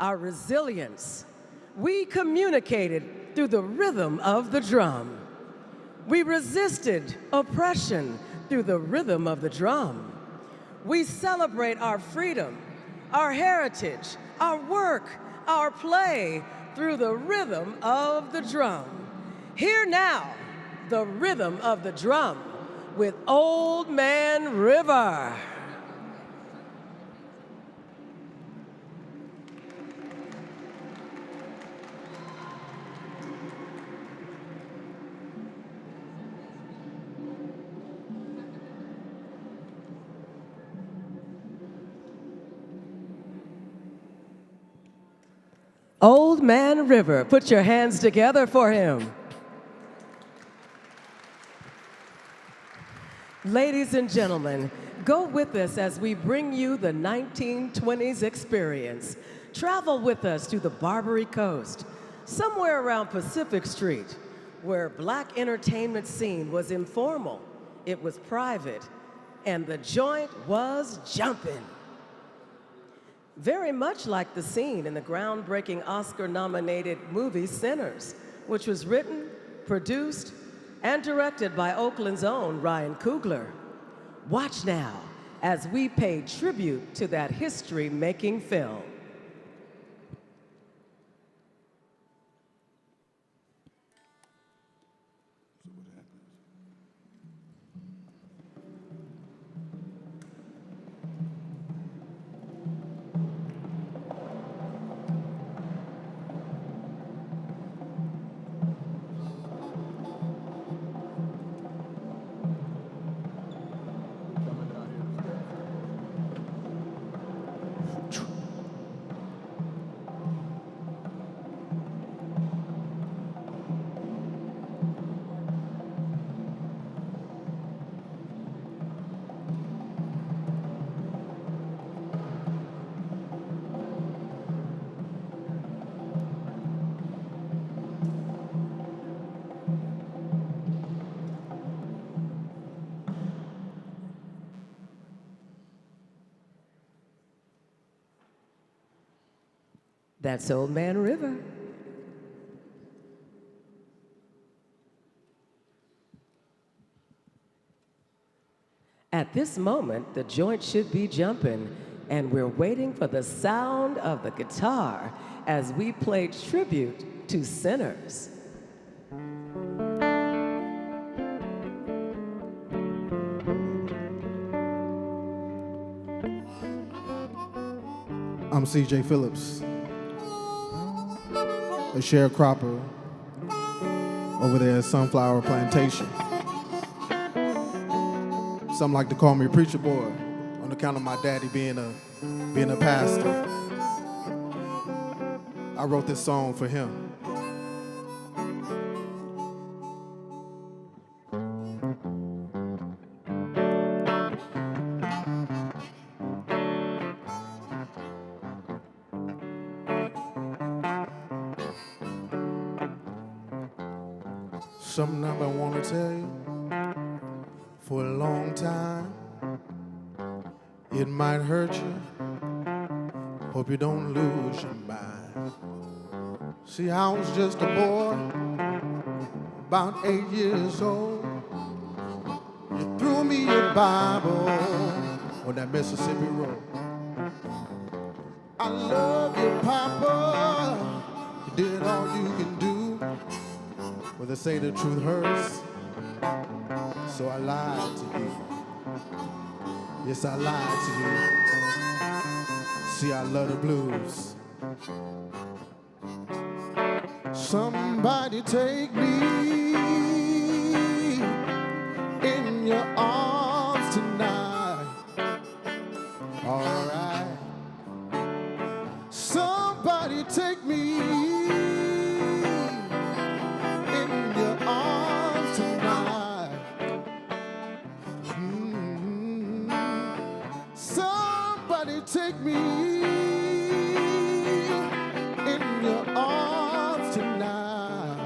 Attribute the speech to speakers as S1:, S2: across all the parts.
S1: our resilience. We communicated through the rhythm of the drum. We resisted oppression through the rhythm of the drum. We celebrate our freedom, our heritage, our work, our play through the rhythm of the drum. Hear now the rhythm of the drum with Old Man River. Old Man River, put your hands together for him. Ladies and gentlemen, go with us as we bring you the 1920s experience. Travel with us to the Barbary Coast, somewhere around Pacific Street, where Black entertainment scene was informal, it was private, and the joint was jumping. Very much like the scene in the groundbreaking Oscar-nominated movie Sinners, which was written, produced, and directed by Oakland's own Ryan Coogler. Watch now as we pay tribute to that history-making film. That's Old Man River. At this moment, the joint should be jumping, and we're waiting for the sound of the guitar as we play tribute to Sinners.
S2: I'm C.J. Phillips, a sharecropper over there at Sunflower Plantation. Some like to call me Preacher Boy on account of my daddy being a pastor. I wrote this song for him. Something I've been wanting to tell you for a long time. It might hurt you. Hope you don't lose your mind. See, I was just a boy, about 8 years old. You threw me a Bible on that Mississippi road. I love you, Papa. You did all you can do. Well, they say the truth hurts, so I lied to you. Yes, I lied to you. See, I love the blues. Somebody take me in your arms tonight. All right. Somebody take me take me in your arms tonight.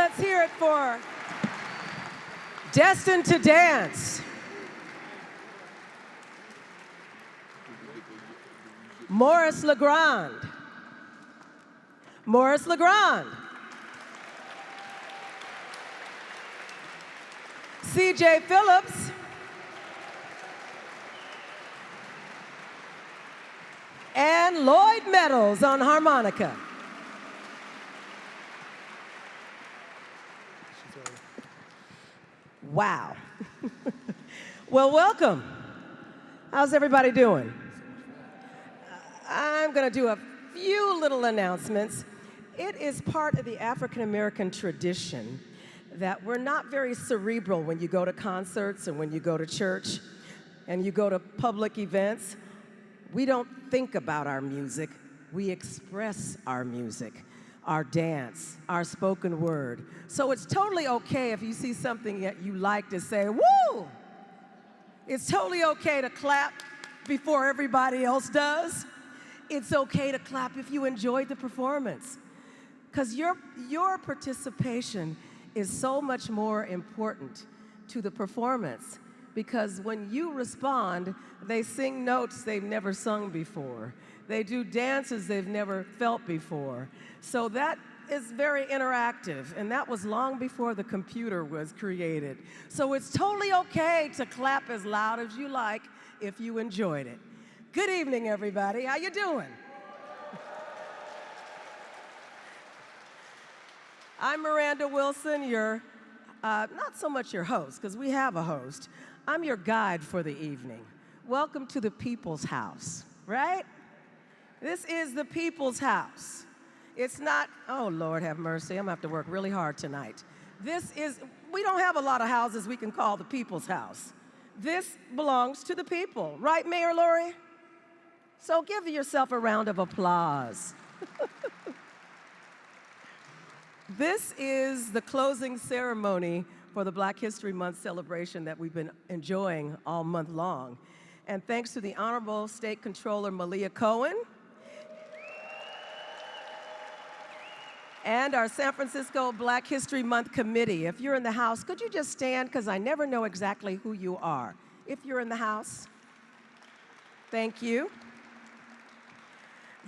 S1: let's hear it for Destined to Dance. Maurice Legrand. Maurice Legrand. C.J. Phillips. And Lloyd Meadows on harmonica. Wow. Well, welcome. How's everybody doing? I'm going to do a few little announcements. It is part of the African American tradition that we're not very cerebral when you go to concerts and when you go to church and you go to public events. We don't think about our music. We express our music, our dance, our spoken word. So it's totally okay if you see something that you like to say, woo! It's totally okay to clap before everybody else does. It's okay to clap if you enjoyed the performance. Because your participation is so much more important to the performance. Because when you respond, they sing notes they've never sung before. They do dances they've never felt before. So that is very interactive, and that was long before the computer was created. So it's totally okay to clap as loud as you like if you enjoyed it. Good evening, everybody. How you doing? I'm Miranda Wilson, your, not so much your host, because we have a host. I'm your guide for the evening. Welcome to the People's House, right? This is the People's House. It's not, oh, Lord have mercy, I'm gonna have to work really hard tonight. We don't have a lot of houses we can call the People's House. This belongs to the people, right, Mayor Lori? So give yourself a round of applause. This is the closing ceremony for the Black History Month celebration that we've been enjoying all month long. And thanks to the Honorable State Controller Malia Cohen and our San Francisco Black History Month Committee. If you're in the house, could you just stand? Because I never know exactly who you are. If you're in the house, thank you.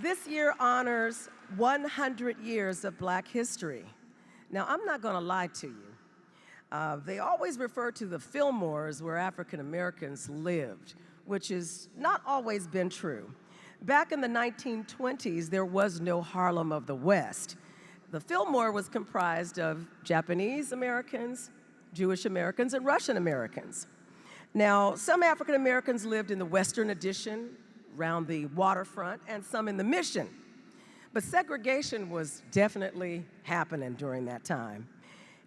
S1: This year honors 100 years of Black history. Now, I'm not going to lie to you. They always refer to the Fillmores where African Americans lived, which has not always been true. Back in the 1920s, there was no Harlem of the West. The Fillmore was comprised of Japanese Americans, Jewish Americans, and Russian Americans. Now, some African Americans lived in the Western Addition, around the waterfront, and some in the Mission. But segregation was definitely happening during that time.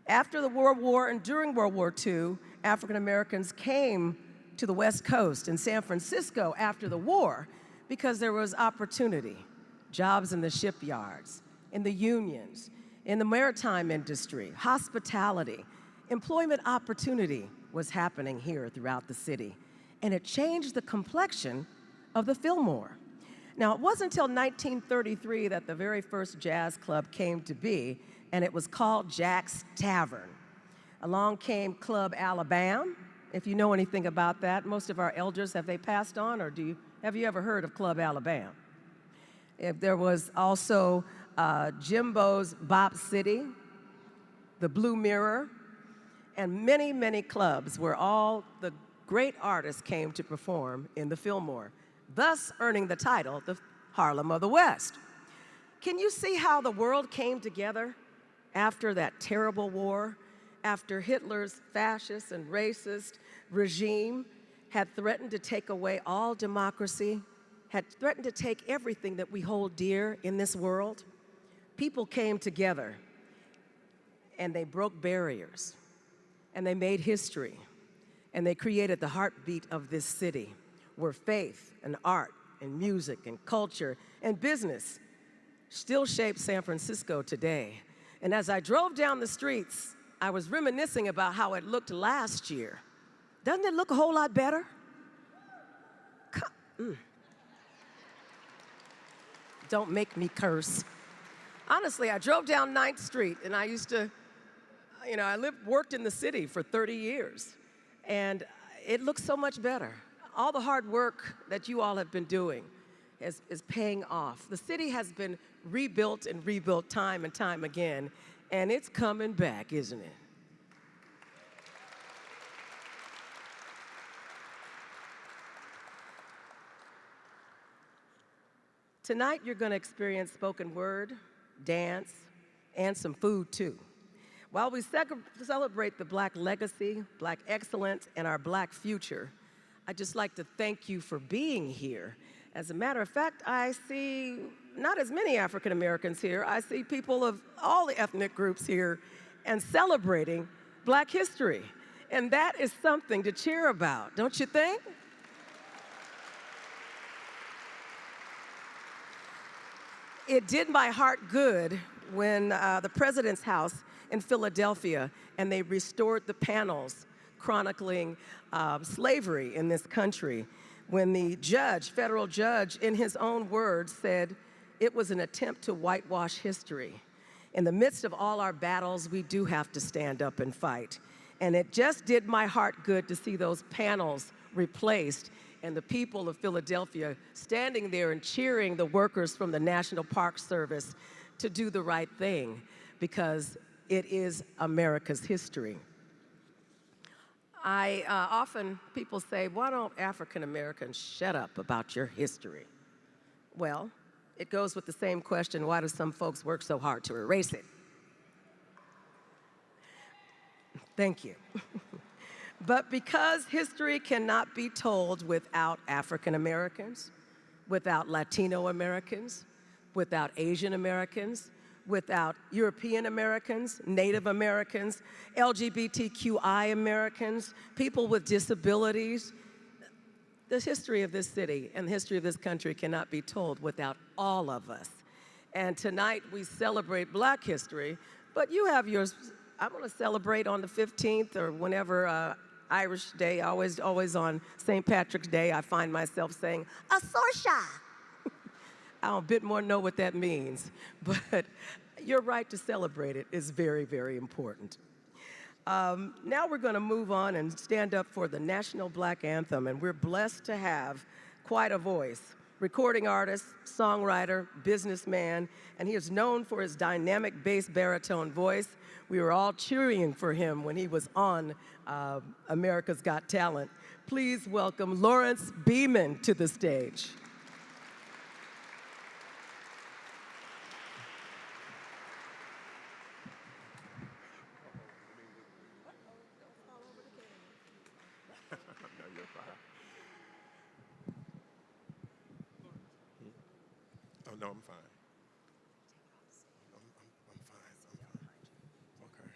S1: After the World War and during World War II, African Americans came to the West Coast and San Francisco after the war because there was opportunity, jobs in the shipyards, in the unions, in the maritime industry, hospitality. Employment opportunity was happening here throughout the city, and it changed the complexion of the Fillmore. Now, it wasn't until 1933 that the very first jazz club came to be, and it was called Jack's Tavern. Along came Club Alabama. If you know anything about that, most of our elders, have they passed on, or have you ever heard of Club Alabama? There was also Jimbo's Bop City, the Blue Mirror, and many, many clubs where all the great artists came to perform in the Fillmore, thus earning the title, the Harlem of the West. Can you see how the world came together after that terrible war, after Hitler's fascist and racist regime had threatened to take away all democracy, had threatened to take everything that we hold dear in this world? People came together and they broke barriers and they made history and they created the heartbeat of this city where faith and art and music and culture and business still shape San Francisco today. And as I drove down the streets, I was reminiscing about how it looked last year. Doesn't it look a whole lot better? Don't make me curse. Honestly, I drove down 9th Street, and I used to You know, worked in the city for 30 years, and it looks so much better. All the hard work that you all have been doing is paying off. The city has been rebuilt and rebuilt time and time again, and it's coming back, isn't it? Tonight, you're going to experience spoken word, dance, and some food, too. While we celebrate the Black legacy, Black excellence, and our Black future, I'd just like to thank you for being here. As a matter of fact, I see not as many African Americans here. I see people of all the ethnic groups here and celebrating Black history. And that is something to cheer about, don't you think? It did my heart good when the President's House in Philadelphia, and they restored the panels chronicling slavery in this country, when the judge, federal judge, in his own words said it was an attempt to whitewash history. In the midst of all our battles, we do have to stand up and fight. And it just did my heart good to see those panels replaced and the people of Philadelphia standing there and cheering the workers from the National Park Service to do the right thing, because it is America's history. Often people say, why don't African Americans shut up about your history? Well, it goes with the same question, why do some folks work so hard to erase it? Thank you. But because history cannot be told without African Americans, without Latino Americans, without Asian Americans, without European Americans, Native Americans, LGBTQI Americans, people with disabilities, the history of this city and the history of this country cannot be told without all of us. And tonight we celebrate Black history, but you have yours. I'm going to celebrate on the 15th or whenever Irish Day, always on St. Patrick's Day, I find myself saying, a sorsha. I don't a bit more know what that means, but your right to celebrate it is very, very important. Now we're going to move on and stand up for the National Black Anthem, and we're blessed to have quite a voice. Recording artist, songwriter, businessman, and he is known for his dynamic bass baritone voice. We were all cheering for him when he was on America's Got Talent. Please welcome Lawrence Beeman to the stage.
S3: Oh, no, I'm fine. I'm fine. Okay.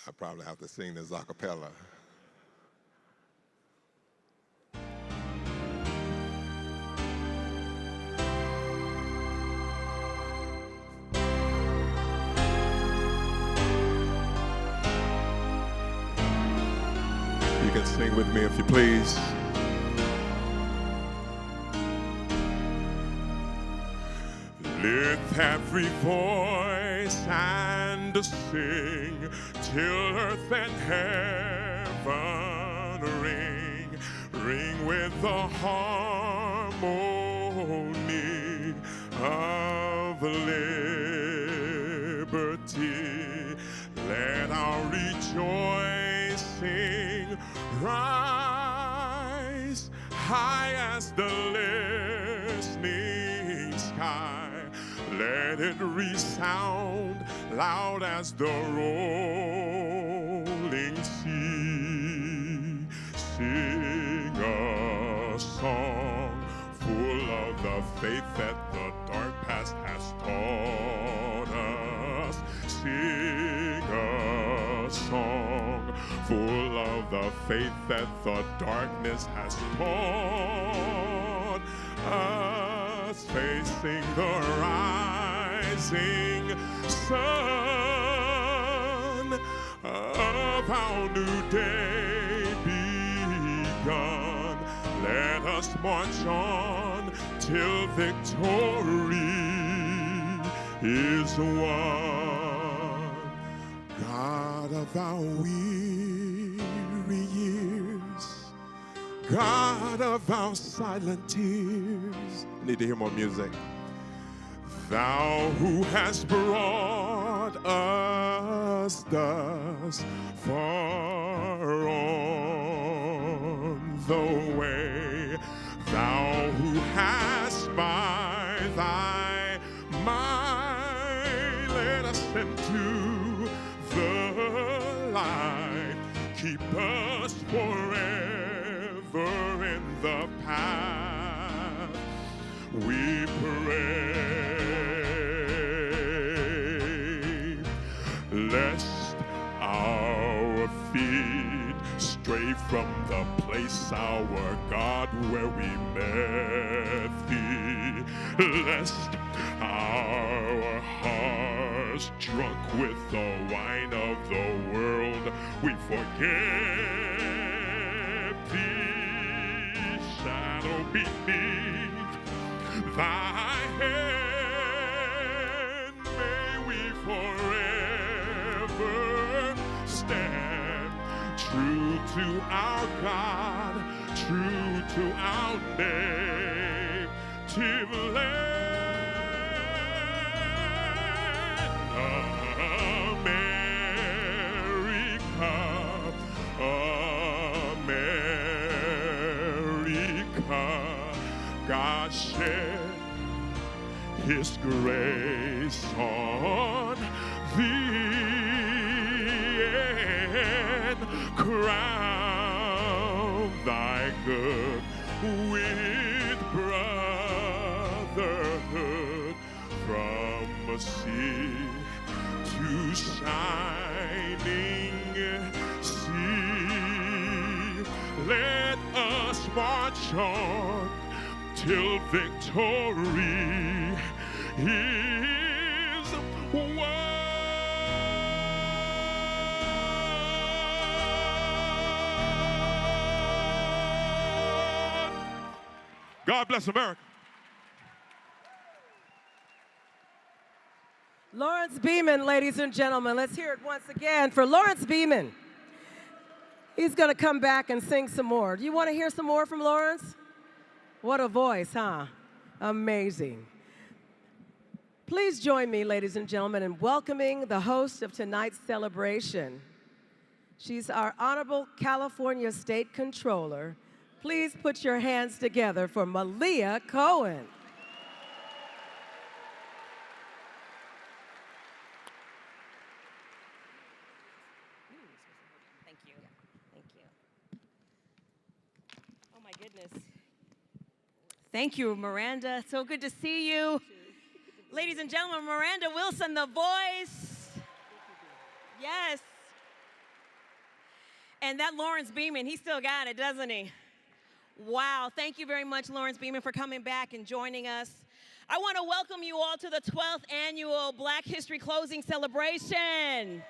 S3: I probably have to sing this a cappella. You can sing with me if you please. Lift every voice and sing till earth and heaven ring with the harmony of liberty. Let our rejoicing rise high as the listening sky. Let it resound loud as the rolling sea. Sing a song full of the faith that the dark past has taught us. Sing a song full of the faith that the darkness has taught us, facing the rising sun. of our new day begun. Let us march on till victory is won. God of our weary years, God of our silent tears. I need to hear more music. Thou who hast brought us thus far on the way, thou who hast by thy might led us into the light, keep us forever in the path we pray. Lest our feet stray from the place, our God, where we met thee. Lest our hearts, drunk with the wine of the world, we forget thee. Shadow beneath thy hand, may we forever stand true to our God, true to our native land. America, America, God shed His grace on thee and crown thy good with brotherhood from sea to shining sea. Let us march on till victory is won. God bless America.
S1: Lawrence Beeman, ladies and gentlemen. Let's hear it once again for Lawrence Beeman. He's going to come back and sing some more. Do you want to hear some more from Lawrence? What a voice, huh? Amazing. Please join me, ladies and gentlemen, in welcoming the host of tonight's celebration. She's our Honorable California State Controller. Please put your hands together for Malia Cohen.
S4: Thank you. Thank you. Oh my goodness. Thank you, Miranda. So good to see you. Ladies and gentlemen, Miranda Wilson, the voice. Yes. And that Lawrence Beeman, he still got it, doesn't he? Wow. Thank you very much, Lawrence Beeman, for coming back and joining us. I want to welcome you all to the 12th annual Black History Closing Celebration.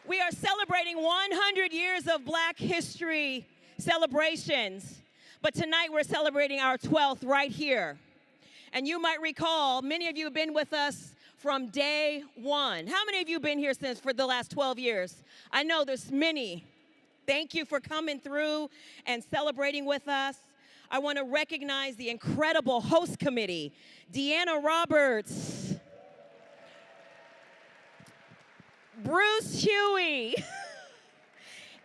S4: We are celebrating 100 years of Black history celebrations, but tonight we're celebrating our 12th right here. And you might recall, many of you have been with us from day one. How many of you have been here since for the last 12 years? I know there's many. Thank you for coming through and celebrating with us. I want to recognize the incredible host committee, Deanna Roberts, Bruce Huey,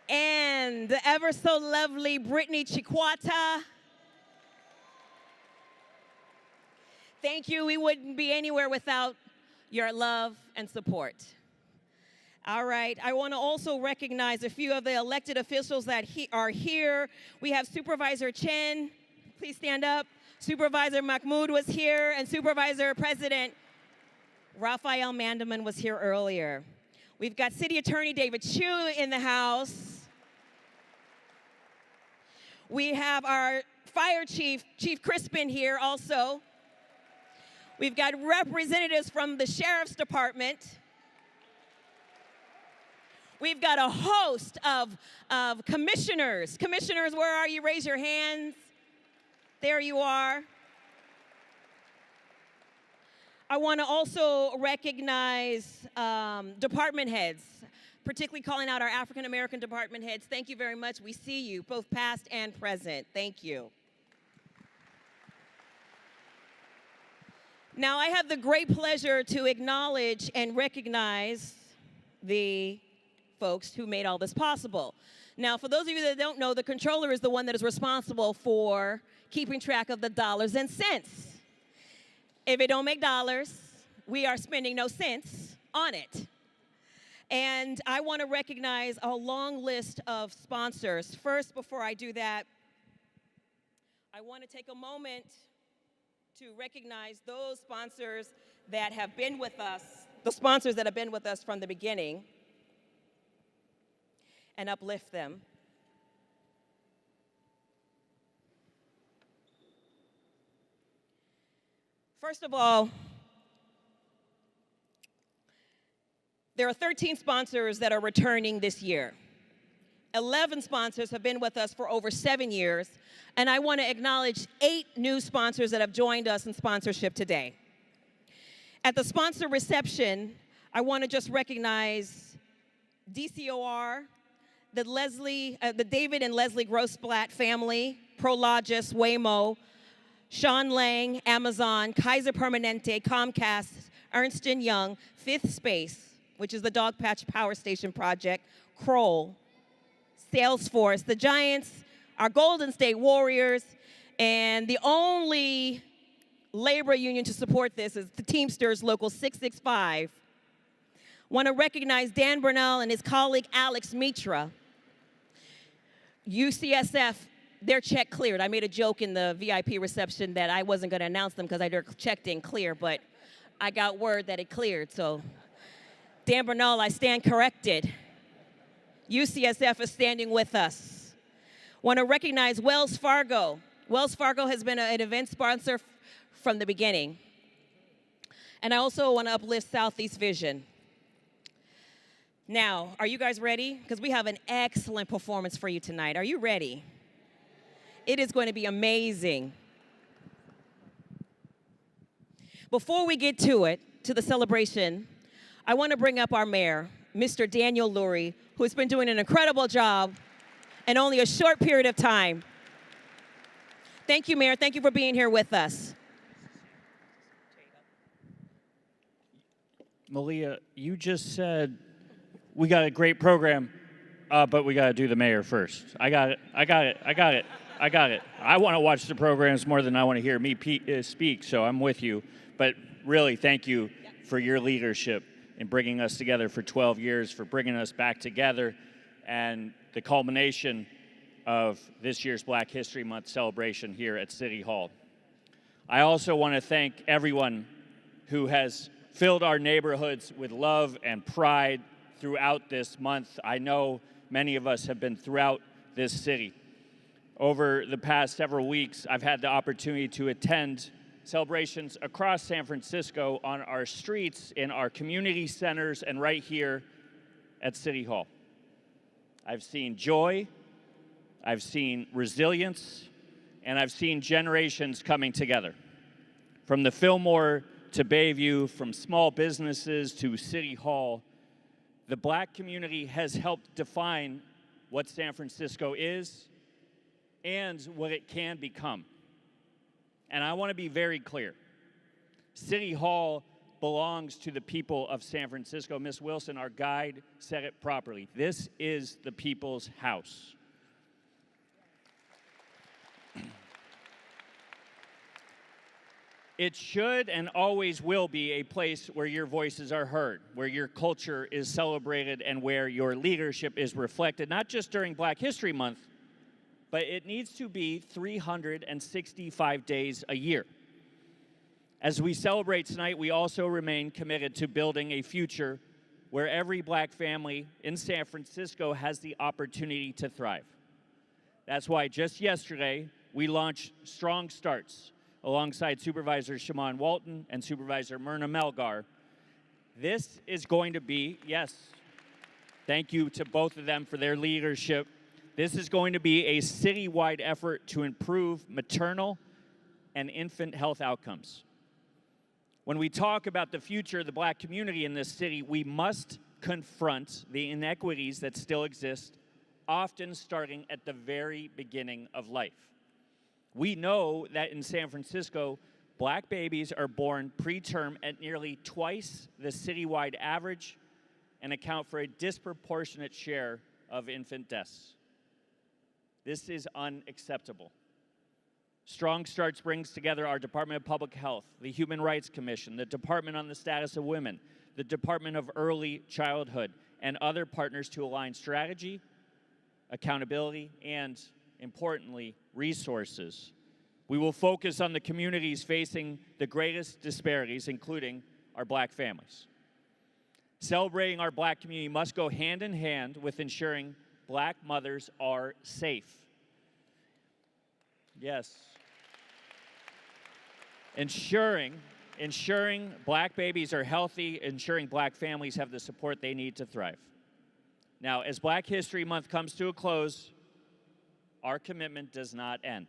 S4: and the ever so lovely Brittany Chiquata. Thank you. We wouldn't be anywhere without your love and support. All right. I want to also recognize a few of the elected officials that are here. We have Supervisor Chen. Please stand up. Supervisor Mahmoud was here, and Supervisor President Raphael Mandelman was here earlier. We've got City Attorney David Chu in the house. We have our Fire Chief, Chief Crispin, here also. We've got representatives from the Sheriff's Department. We've got a host of commissioners. Commissioners, where are you? Raise your hands. There you are. I want to also recognize department heads, particularly calling out our African American department heads. Thank you very much. We see you, both past and present. Thank you. Now, I have the great pleasure to acknowledge and recognize the folks who made all this possible. Now, for those of you that don't know, the controller is the one that is responsible for keeping track of the dollars and cents. If it don't make dollars, we are spending no cents on it. And I want to recognize a long list of sponsors. First, before I do that, I want to take a moment to recognize those sponsors that have been with us, the sponsors that have been with us from the beginning, and uplift them. First of all, there are 13 sponsors that are returning this year. 11 sponsors have been with us for over 7 years, and I want to acknowledge 8 new sponsors that have joined us in sponsorship today. At the sponsor reception, I want to just recognize DCOR, the David and Leslie Grossblatt family, Prologis, Waymo, Sean Lang, Amazon, Kaiser Permanente, Comcast, Ernst & Young, Fifth Space, which is the Dogpatch Power Station project, Kroll, Salesforce, the Giants, our Golden State Warriors, and the only labor union to support this is the Teamsters Local 665. Want to recognize Dan Burnell and his colleague Alex Mitra. UCSF, their check cleared. I made a joke in the VIP reception that I wasn't going to announce them because their check didn't clear, but I got word that it cleared. So Dan Burnell, I stand corrected. UCSF is standing with us. Want to recognize Wells Fargo. Wells Fargo has been an event sponsor from the beginning. And I also want to uplift Southeast Vision. Now, are you guys ready? Because we have an excellent performance for you tonight. Are you ready? It is going to be amazing. Before we get to it, to the celebration, I want to bring up our mayor, Mr. Daniel Lurie, who has been doing an incredible job in only a short period of time. Thank you, Mayor. Thank you for being here with us.
S5: Malia, you just said we got a great program, but we got to do the mayor first. I got it. I want to watch the programs more than I want to hear me speak, so I'm with you. But really, thank you for your leadership in bringing us together for 12 years, for bringing us back together, and the culmination of this year's Black History Month celebration here at City Hall. I also want to thank everyone who has filled our neighborhoods with love and pride throughout this month. I know many of us have been throughout this city. Over the past several weeks, I've had the opportunity to attend celebrations across San Francisco on our streets, in our community centers, and right here at City Hall. I've seen joy, I've seen resilience, and I've seen generations coming together. From the Fillmore to Bayview, from small businesses to City Hall, the Black community has helped define what San Francisco is and what it can become. And I want to be very clear. City Hall belongs to the people of San Francisco. Ms. Wilson, our guide, said it properly. This is the people's house. It should and always will be a place where your voices are heard, where your culture is celebrated, and where your leadership is reflected, not just during Black History Month, but it needs to be 365 days a year. As we celebrate tonight, we also remain committed to building a future where every Black family in San Francisco has the opportunity to thrive. That's why just yesterday, we launched Strong Starts alongside Supervisor Shaman Walton and Supervisor Myrna Melgar. This is going to be, yes, Thank you to both of them for their leadership. This is going to be a citywide effort to improve maternal and infant health outcomes. When we talk about the future of the Black community in this city, we must confront the inequities that still exist, often starting at the very beginning of life. We know that in San Francisco, Black babies are born preterm at nearly twice the citywide average and account for a disproportionate share of infant deaths. This is unacceptable. Strong Starts brings together our Department of Public Health, the Human Rights Commission, the Department on the Status of Women, the Department of Early Childhood, and other partners to align strategy, accountability, and, importantly, resources. We will focus on the communities facing the greatest disparities, including our Black families. Celebrating our Black community must go hand in hand with ensuring Black mothers are safe. Yes. Ensuring Black babies are healthy, ensuring Black families have the support they need to thrive. Now, as Black History Month comes to a close, our commitment does not end.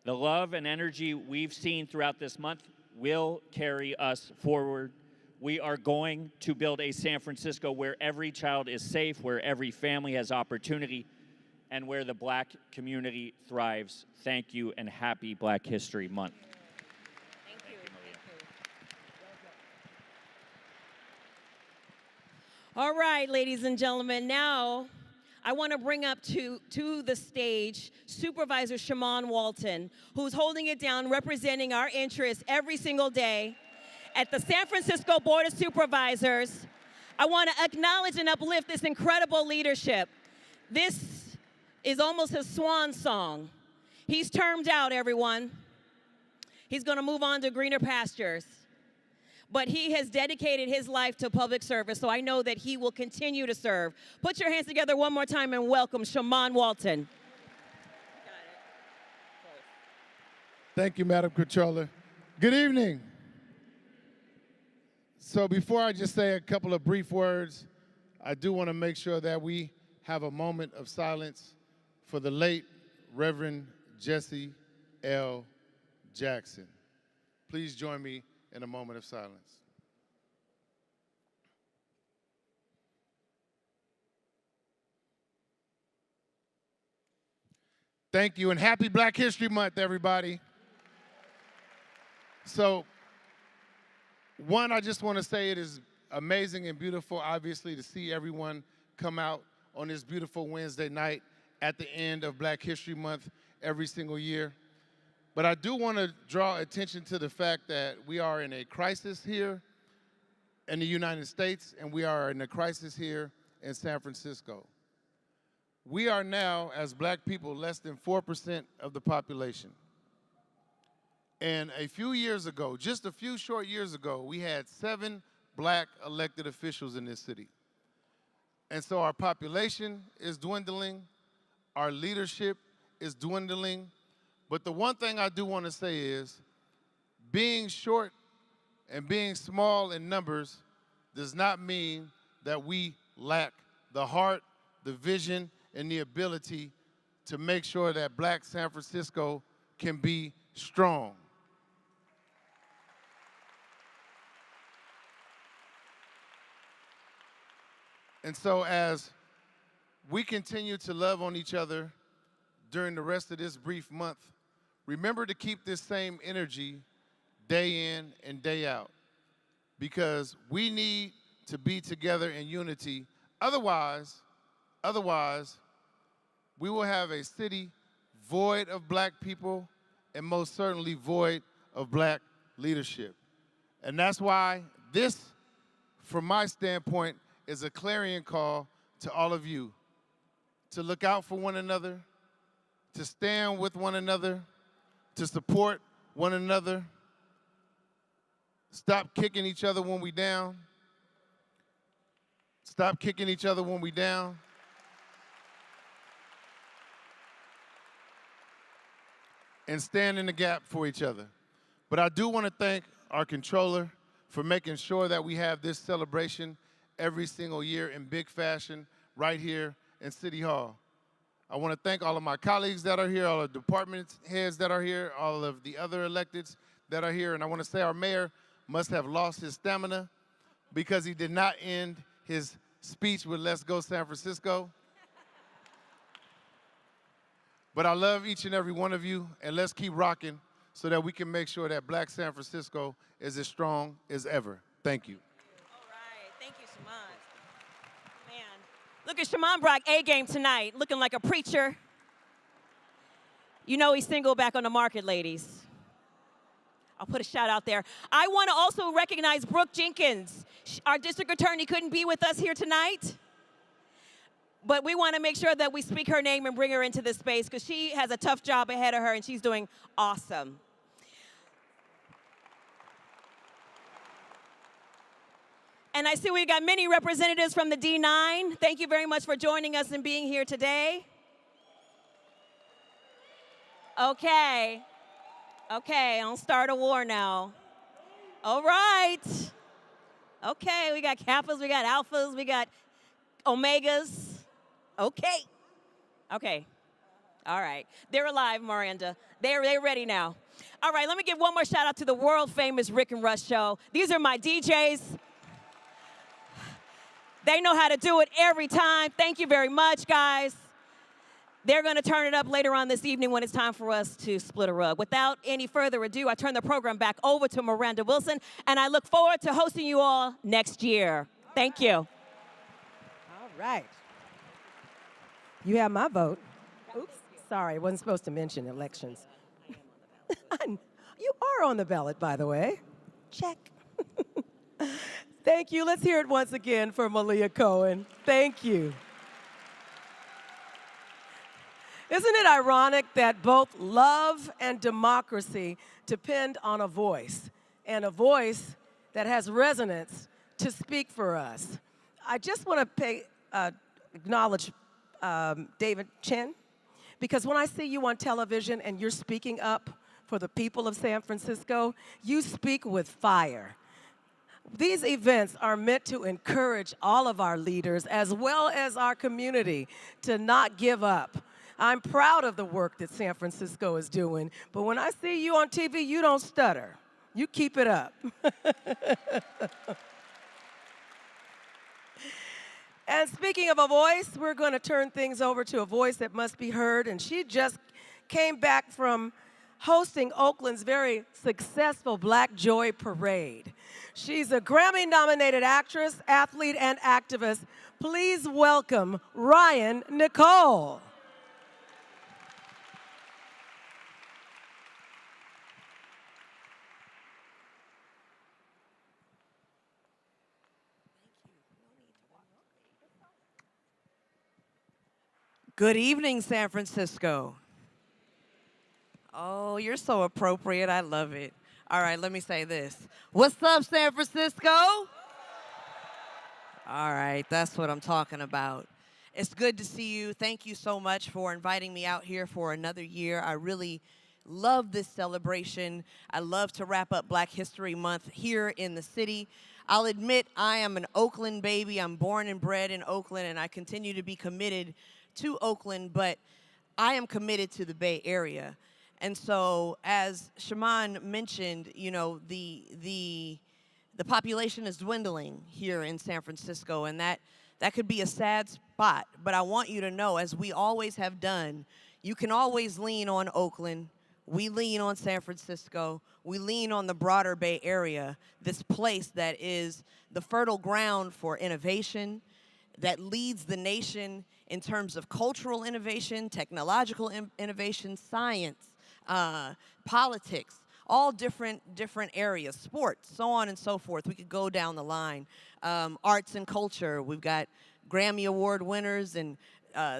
S5: The love and energy we've seen throughout this month will carry us forward. We are going to build a San Francisco where every child is safe, where every family has opportunity, and where the Black community thrives. Thank you, and happy Black History Month.
S4: Thank you. All right, ladies and gentlemen, now I want to bring up to the stage Supervisor Shaman Walton, who's holding it down, representing our interests every single day at the San Francisco Board of Supervisors. I want to acknowledge and uplift this incredible leadership. This is almost his swan song. He's termed out, everyone. He's going to move on to greener pastures. But he has dedicated his life to public service, so I know that he will continue to serve. Put your hands together one more time and welcome Shaman Walton.
S2: Thank you, Madam Controller. Good evening. So before I just say a couple of brief words, I do want to make sure that we have a moment of silence for the late Reverend Jesse L. Jackson. Please join me in a moment of silence. Thank you, and happy Black History Month, everybody. So, one, I just want to say it is amazing and beautiful, obviously, to see everyone come out on this beautiful Wednesday night at the end of Black History Month every single year. But I do want to draw attention to the fact that we are in a crisis here in the United States, and we are in a crisis here in San Francisco. We are now, as Black people, less than 4% of the population. And a few years ago, just a few short years ago, we had 7 Black elected officials in this city. And so our population is dwindling, our leadership is dwindling, but the one thing I do want to say is being short and being small in numbers does not mean that we lack the heart, the vision, and the ability to make sure that Black San Francisco can be strong. And so as we continue to love on each other during the rest of this brief month, remember to keep this same energy day in and day out, because we need to be together in unity. Otherwise, we will have a city void of Black people and most certainly void of Black leadership. And that's why this, from my standpoint, is a clarion call to all of you to look out for one another, to stand with one another, to support one another. Stop kicking each other when we down. Stop kicking each other when we down. And stand in the gap for each other. But I do want to thank our controller for making sure that we have this celebration every single year in big fashion right here in City Hall. I want to thank all of my colleagues that are here, all of the department heads that are here, all of the other electeds that are here. And I want to say our mayor must have lost his stamina because he did not end his speech with "Let's go San Francisco." But I love each and every one of you, and let's keep rocking so that we can make sure that Black San Francisco is as strong as ever. Thank you.
S4: All right, thank you, Shaman. Man, look at Shaman Brock A-game tonight, looking like a preacher. You know he's single back on the market, ladies. I'll put a shout out there. I want to also recognize Brooke Jenkins. Our district attorney couldn't be with us here tonight, but we want to make sure that we speak her name and bring her into this space because she has a tough job ahead of her and she's doing awesome. And I see we got many representatives from the D9. Thank you very much for joining us and being here today. Okay, don't start a war now. All right. Okay, we got Kappas, we got Alphas, we got Omegas. Okay. All right. They're alive, Miranda. They're ready now. All right, let me give one more shout out to the world famous Rick and Russ show. These are my DJs. They know how to do it every time. Thank you very much, guys. They're going to turn it up later on this evening when it's time for us to split a rug. Without any further ado, I turn the program back over to Miranda Wilson, and I look forward to hosting you all next year. Thank you.
S1: All right. You have my vote. Oops, sorry, I wasn't supposed to mention elections. You are on the ballot, by the way. Check. Thank you. Let's hear it once again for Malia Cohen. Thank you. Isn't it ironic that both love and democracy depend on a voice, and a voice that has resonance to speak for us? I just want to acknowledge David Chen, because when I see you on television and you're speaking up for the people of San Francisco, you speak with fire. These events are meant to encourage all of our leaders as well as our community to not give up. I'm proud of the work that San Francisco is doing, but when I see you on TV, you don't stutter. You keep it up. And speaking of a voice, we're going to turn things over to a voice that must be heard, and she just came back from hosting Oakland's very successful Black Joy Parade. She's a Grammy-nominated actress, athlete, and activist. Please welcome Ryan Nicole.
S6: Good evening, San Francisco. Oh, you're so appropriate. I love it. All right, let me say this. What's up, San Francisco? All right, that's what I'm talking about. It's good to see you. Thank you so much for inviting me out here for another year. I really love this celebration. I love to wrap up Black History Month here in the city. I'll admit I am an Oakland baby. I'm born and bred in Oakland, and I continue to be committed to Oakland, but I am committed to the Bay Area. And so, as Shaman mentioned, you know, the population is dwindling here in San Francisco, and that could be a sad spot. But I want you to know, as we always have done, you can always lean on Oakland. We lean on San Francisco. We lean on the broader Bay Area, this place that is the fertile ground for innovation, that leads the nation in terms of cultural innovation, technological innovation, science, politics, all different areas, sports, so on and so forth. We could go down the line. Arts and culture, we've got Grammy Award winners and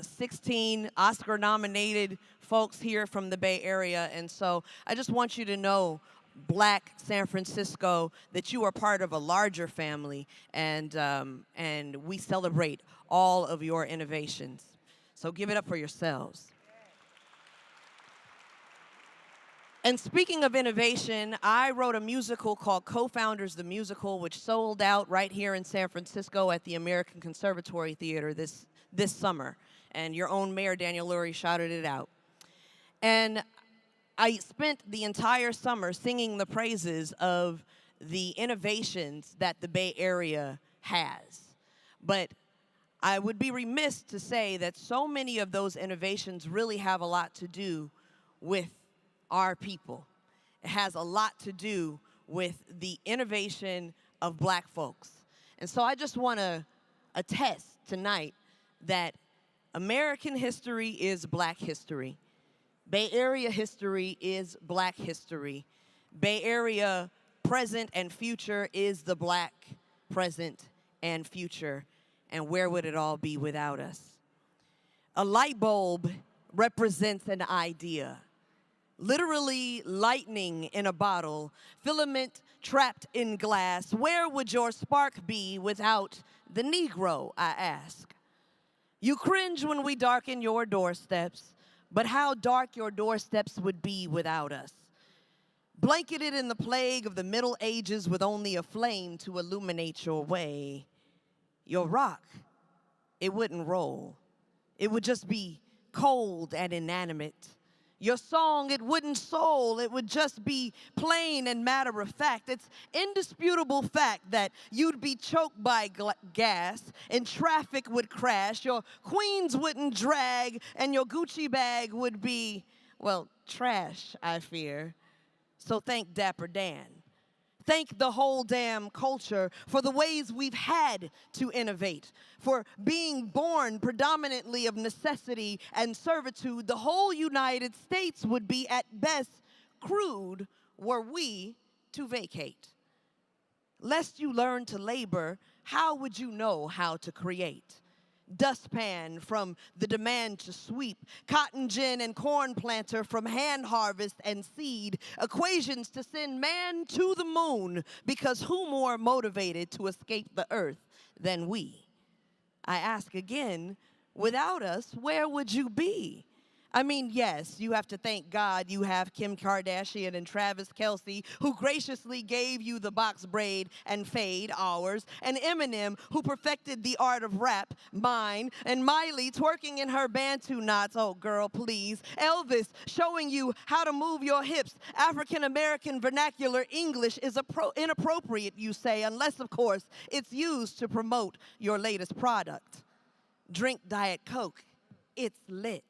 S6: 16 Oscar-nominated folks here from the Bay Area. And so I just want you to know, Black San Francisco, that you are part of a larger family, and we celebrate all of your innovations. So give it up for yourselves. And speaking of innovation, I wrote a musical called Co-Founders the Musical, which sold out right here in San Francisco at the American Conservatory Theater this summer. And your own mayor, Daniel Lurie, shouted it out. And I spent the entire summer singing the praises of the innovations that the Bay Area has. But I would be remiss to say that so many of those innovations really have a lot to do with our people. It has a lot to do with the innovation of black folks. And so I just want to attest tonight that American history is black history. Bay Area history is black history. Bay Area present and future is the black present and future. And where would it all be without us? A light bulb represents an idea. Literally lightning in a bottle, filament trapped in glass. Where would your spark be without the Negro, I ask? You cringe when we darken your doorsteps, but how dark your doorsteps would be without us. Blanketed in the plague of the Middle Ages with only a flame to illuminate your way, your rock, it wouldn't roll. It would just be cold and inanimate. Your song, it wouldn't soul. It would just be plain and matter of fact. It's indisputable fact that you'd be choked by gas and traffic would crash. Your queens wouldn't drag and your Gucci bag would be, well, trash, I fear. So thank Dapper Dan. Thank the whole damn culture for the ways we've had to innovate, for being born predominantly of necessity and servitude. The whole United States would be at best crude were we to vacate. Lest you learn to labor, how would you know how to create? Dustpan from the demand to sweep, cotton gin and corn planter from hand harvest and seed, equations to send man to the moon, because who more motivated to escape the earth than we? I ask again, without us, where would you be? I mean, yes, you have to thank God you have Kim Kardashian and Travis Kelce, who graciously gave you the box braid and fade, ours, and Eminem, who perfected the art of rap, mine, and Miley twerking in her Bantu knots, oh girl, please, Elvis showing you how to move your hips. African-American vernacular English is inappropriate, you say, unless, of course, it's used to promote your latest product. Drink Diet Coke, it's lit.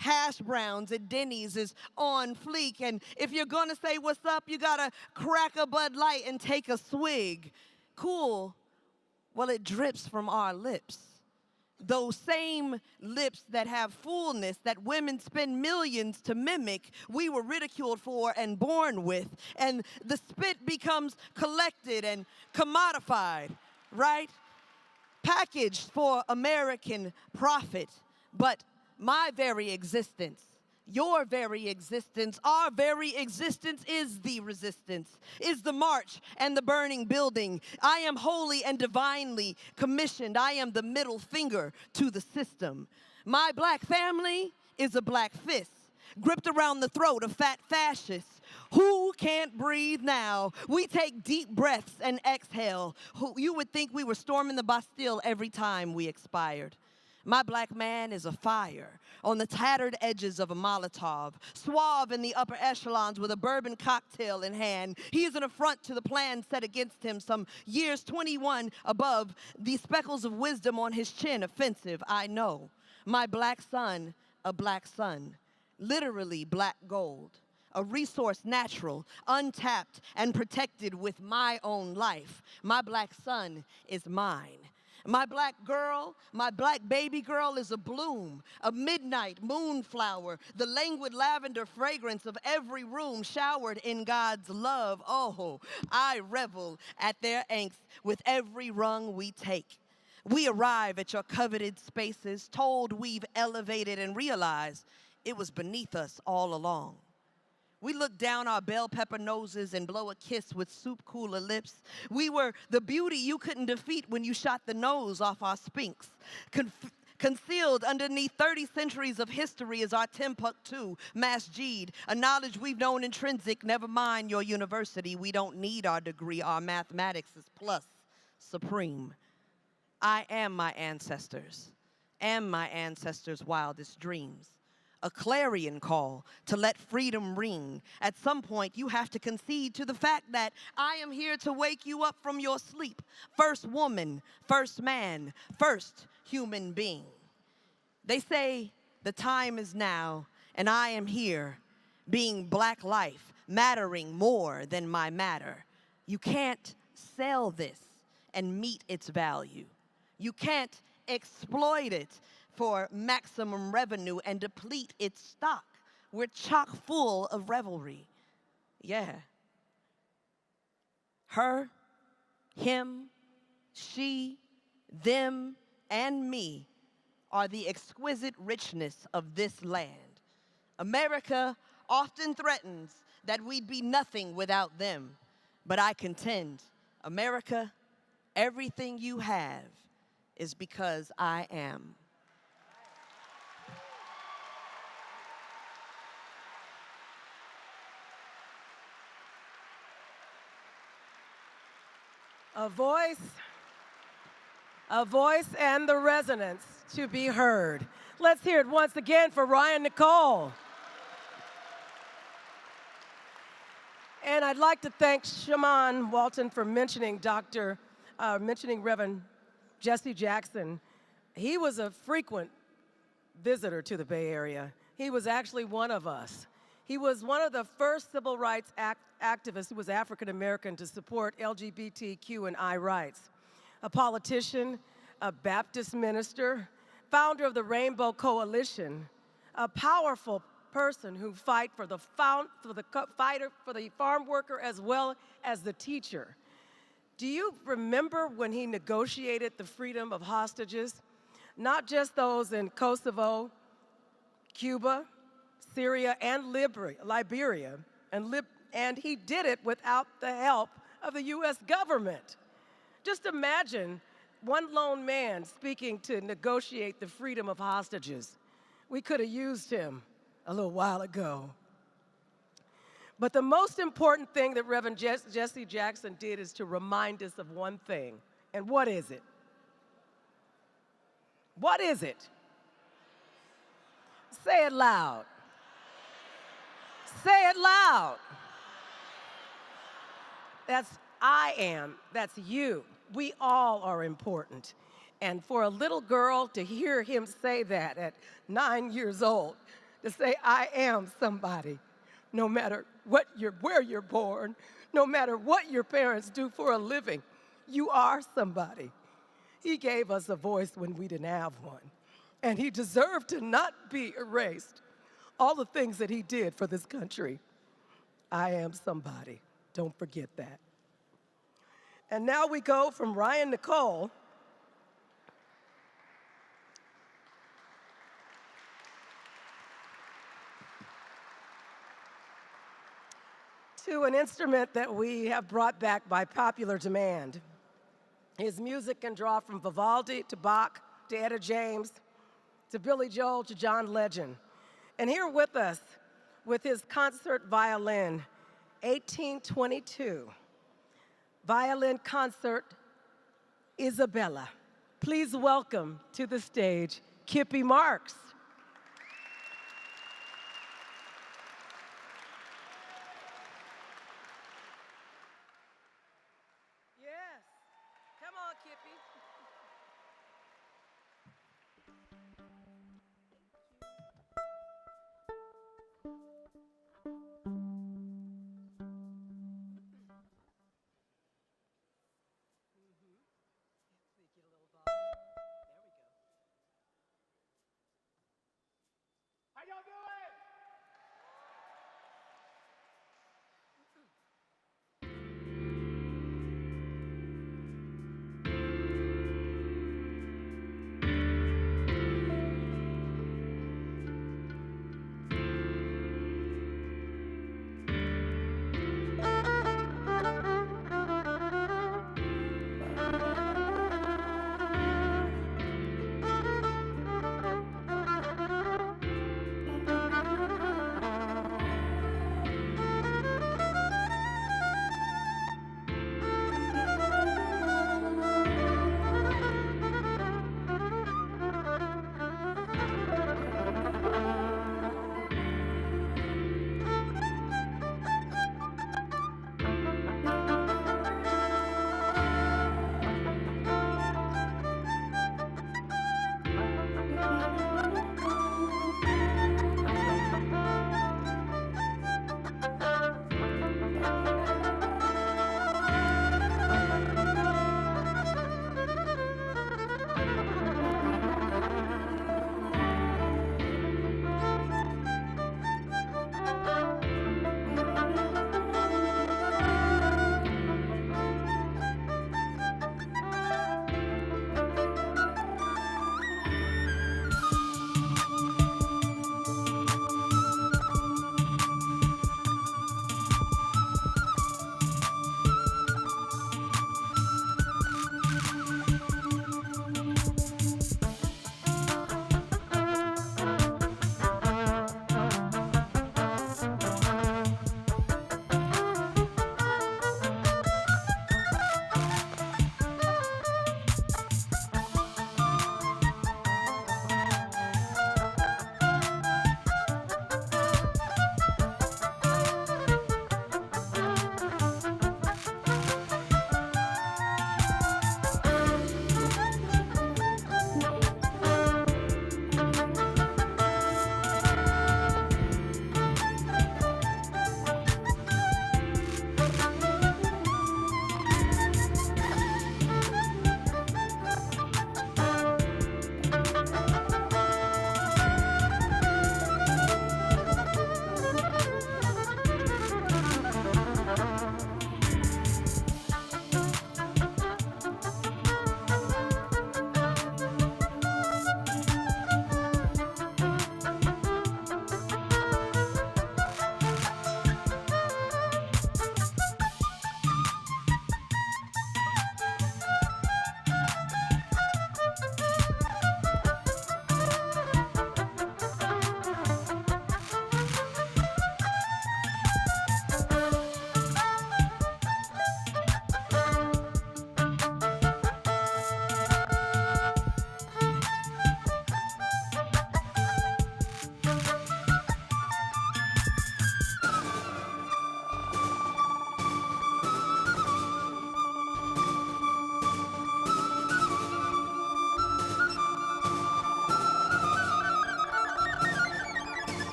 S6: Hash browns at Denny's is on fleek. And if you're gonna say what's up, you gotta crack a Bud Light and take a swig. Cool. Well, it drips from our lips. Those same lips that have fullness that women spend millions to mimic, we were ridiculed for and born with. And the spit becomes collected and commodified, right? Packaged for American profit. But my very existence, your very existence, our very existence is the resistance, is the march and the burning building. I am holy and divinely commissioned. I am the middle finger to the system. My black family is a black fist gripped around the throat of fat fascists. Who can't breathe now? We take deep breaths and exhale. You would think we were storming the Bastille every time we expired. My black man is a fire on the tattered edges of a Molotov, suave in the upper echelons with a bourbon cocktail in hand. He is an affront to the plan set against him, some years 21 above, the speckles of wisdom on his chin, offensive, I know. My black son, a black son, literally black gold, a resource natural, untapped, and protected with my own life. My black son is mine. My black girl, my black baby girl is a bloom, a midnight moonflower, the languid lavender fragrance of every room showered in God's love. Oh, I revel at their angst with every rung we take. We arrive at your coveted spaces, told we've elevated and realize it was beneath us all along. We look down our bell pepper noses and blow a kiss with soup cooler lips. We were the beauty you couldn't defeat when you shot the nose off our Sphinx. Concealed underneath 30 centuries of history is our Timbuktu, Masjid, a knowledge we've known intrinsic, never mind your university. We don't need our degree, our mathematics is plus supreme. I am my ancestors, and my ancestors' wildest dreams. A clarion call to let freedom ring. At some point, you have to concede to the fact that I am here to wake you up from your sleep. First woman, first man, first human being. They say the time is now, and I am here, being black life, mattering more than my matter. You can't sell this and meet its value. You can't exploit it for maximum revenue and deplete its stock. We're chock full of revelry. Yeah. Her, him, she, them, and me are the exquisite richness of this land. America often threatens that we'd be nothing without them. But I contend, America, everything you have is because I am.
S1: A voice and the resonance to be heard. Let's hear it once again for Ryan Nicole. And I'd like to thank Shaman Walton for mentioning Reverend Jesse Jackson. He was a frequent visitor to the Bay Area. He was actually one of us. He was one of the first civil rights activists who was African American to support LGBTQ and I rights. A politician, a Baptist minister, founder of the Rainbow Coalition, a powerful person who fight for the farm worker as well as the teacher. Do you remember when he negotiated the freedom of hostages? Not just those in Kosovo, Cuba, Syria, and Liberia, and he did it without the help of the US government. Just imagine one lone man speaking to negotiate the freedom of hostages. We could have used him a little while ago. But the most important thing that Reverend Jesse Jackson did is to remind us of one thing. And what is it? What is it? Say it loud. Say it loud. That's I am. That's you. We all are important. And for a little girl to hear him say that at 9 years old, to say I am somebody, no matter where you're born, no matter what your parents do for a living, you are somebody. He gave us a voice when we didn't have one. And he deserved to not be erased. All the things that he did for this country. I am somebody. Don't forget that. And now we go from Ryan Nicole to an instrument that we have brought back by popular demand. His music can draw from Vivaldi to Bach to Etta James to Billy Joel to John Legend. And here with us, with his concert violin, 1822, violin concert, Isabella. Please welcome to the stage, Kippy Marks. Yes, come on, Kippy.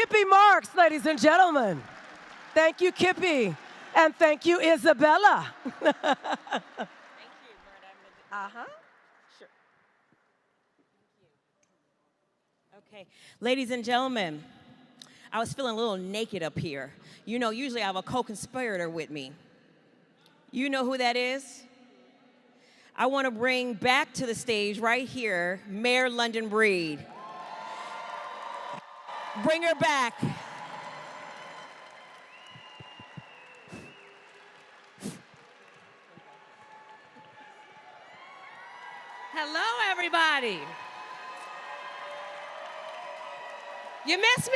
S1: Kippy Marks, ladies and gentlemen. Thank you, Kippy. And thank you, Isabella.
S4: Thank you,
S1: Uh-huh.
S4: Sure. Okay, ladies and gentlemen, I was feeling a little naked up here. You know, usually I have a co-conspirator with me. You know who that is? I want to bring back to the stage right here, Mayor London Breed. Bring her back.
S7: Hello, everybody. You miss me?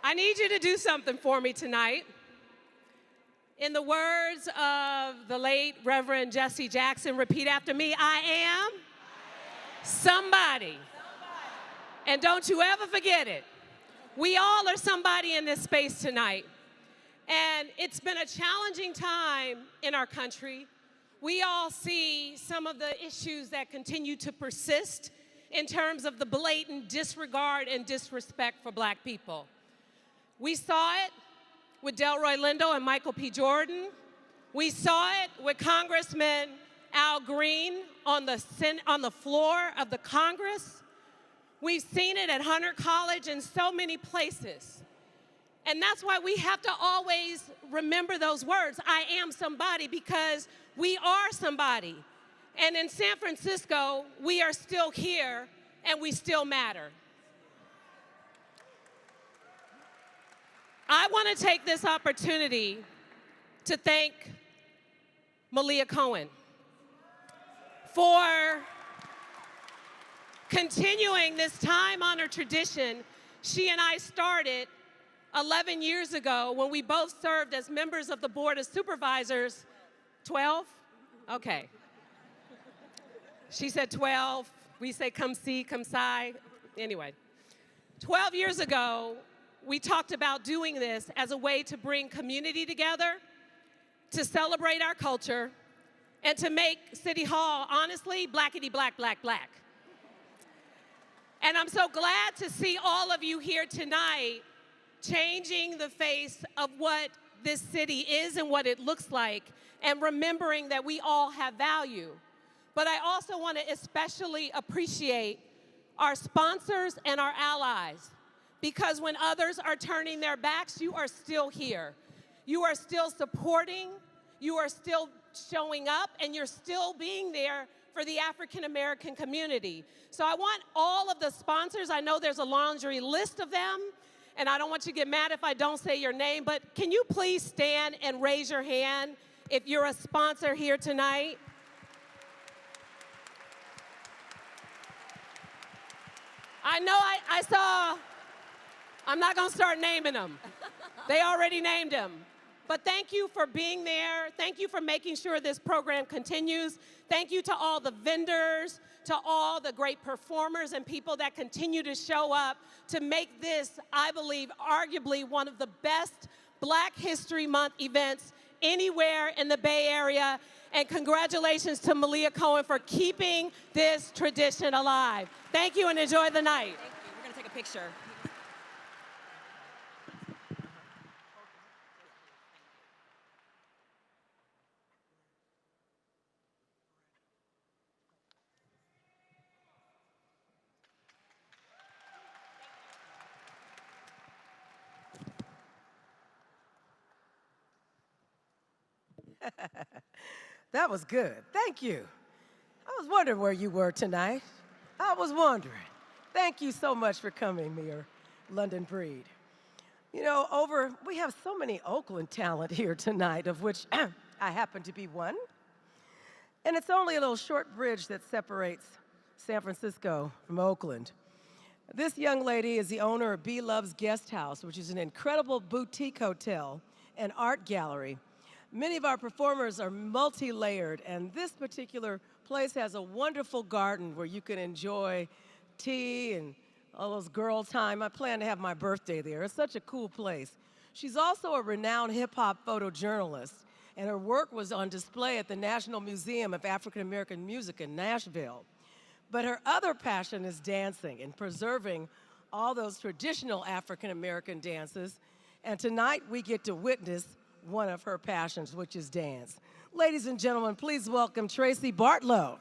S7: I need you to do something for me tonight. In the words of the late Reverend Jesse Jackson, repeat after me, I am somebody. And don't you ever forget it. We all are somebody in this space tonight. And it's been a challenging time in our country. We all see some of the issues that continue to persist in terms of the blatant disregard and disrespect for Black people. We saw it with Delroy Lindo and Michael P. Jordan. We saw it with Congressman Al Green on the floor of the Congress. We've seen it at Hunter College and so many places. And that's why we have to always remember those words, I am somebody, because we are somebody. And in San Francisco, we are still here and we still matter. I want to take this opportunity to thank Malia Cohen for continuing this time-honored tradition she and I started 11 years ago when we both served as members of the Board of Supervisors. 12? Okay. She said 12. We say come see, come si. Anyway, 12 years ago, we talked about doing this as a way to bring community together, to celebrate our culture, and to make City Hall, honestly, blackity black, black, black. And I'm so glad to see all of you here tonight changing the face of what this city is and what it looks like, and remembering that we all have value. But I also want to especially appreciate our sponsors and our allies, because when others are turning their backs, you are still here. You are still supporting, you are still showing up, and you're still being there for the African American community. So I want all of the sponsors, I know there's a laundry list of them, and I don't want you to get mad if I don't say your name, but can you please stand and raise your hand if you're a sponsor here tonight? I know I saw, I'm not gonna start naming them. They already named them. But thank you for being there. Thank you for making sure this program continues. Thank you to all the vendors, to all the great performers and people that continue to show up to make this, I believe, arguably one of the best Black History Month events anywhere in the Bay Area. And congratulations to Malia Cohen for keeping this tradition alive. Thank you and enjoy the night.
S4: Thank you. We're going to take a picture.
S1: That was good. Thank you. I was wondering where you were tonight. I was wondering. Thank you so much for coming, Mayor London Breed. You know, we have so many Oakland talent here tonight, of which I happen to be one. And it's only a little short bridge that separates San Francisco from Oakland. This young lady is the owner of B Love's Guest House, which is an incredible boutique hotel and art gallery. Many of our performers are multi-layered, and this particular place has a wonderful garden where you can enjoy tea and all those girl time. I plan to have my birthday there. It's such a cool place. She's also a renowned hip-hop photojournalist, and her work was on display at the National Museum of African American Music in Nashville. But her other passion is dancing and preserving all those traditional African American dances. And tonight we get to witness one of her passions, which is dance. Ladies and gentlemen, please welcome Tracy Bartlow.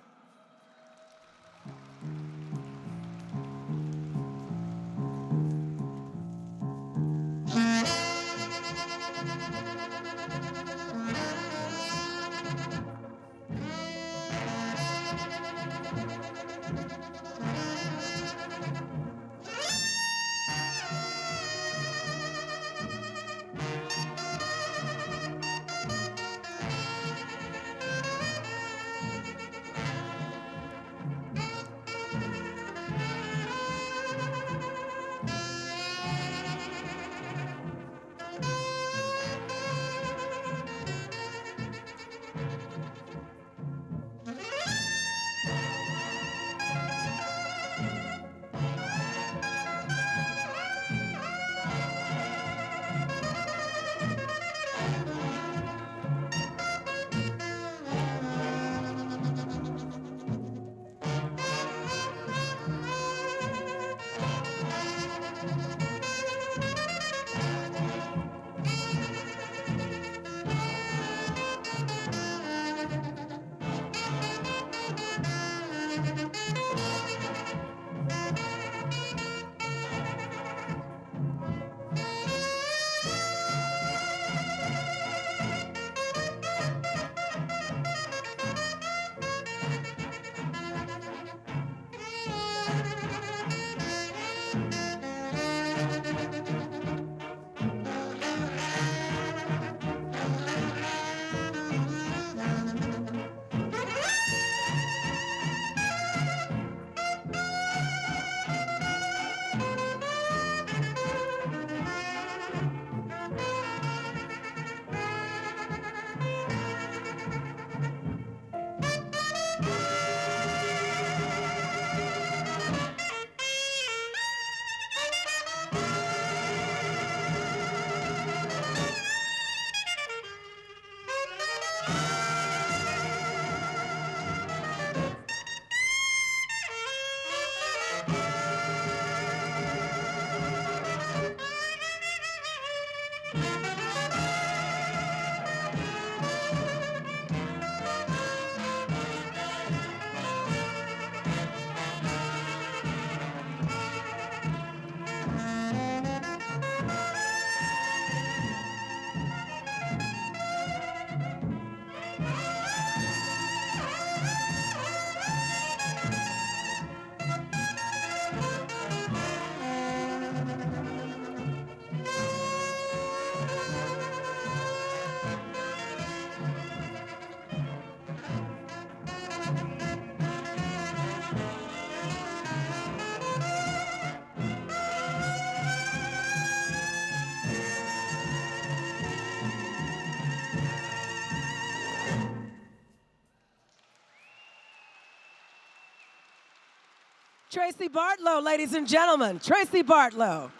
S1: Tracy Bartlow, ladies and gentlemen. Tracy Bartlow.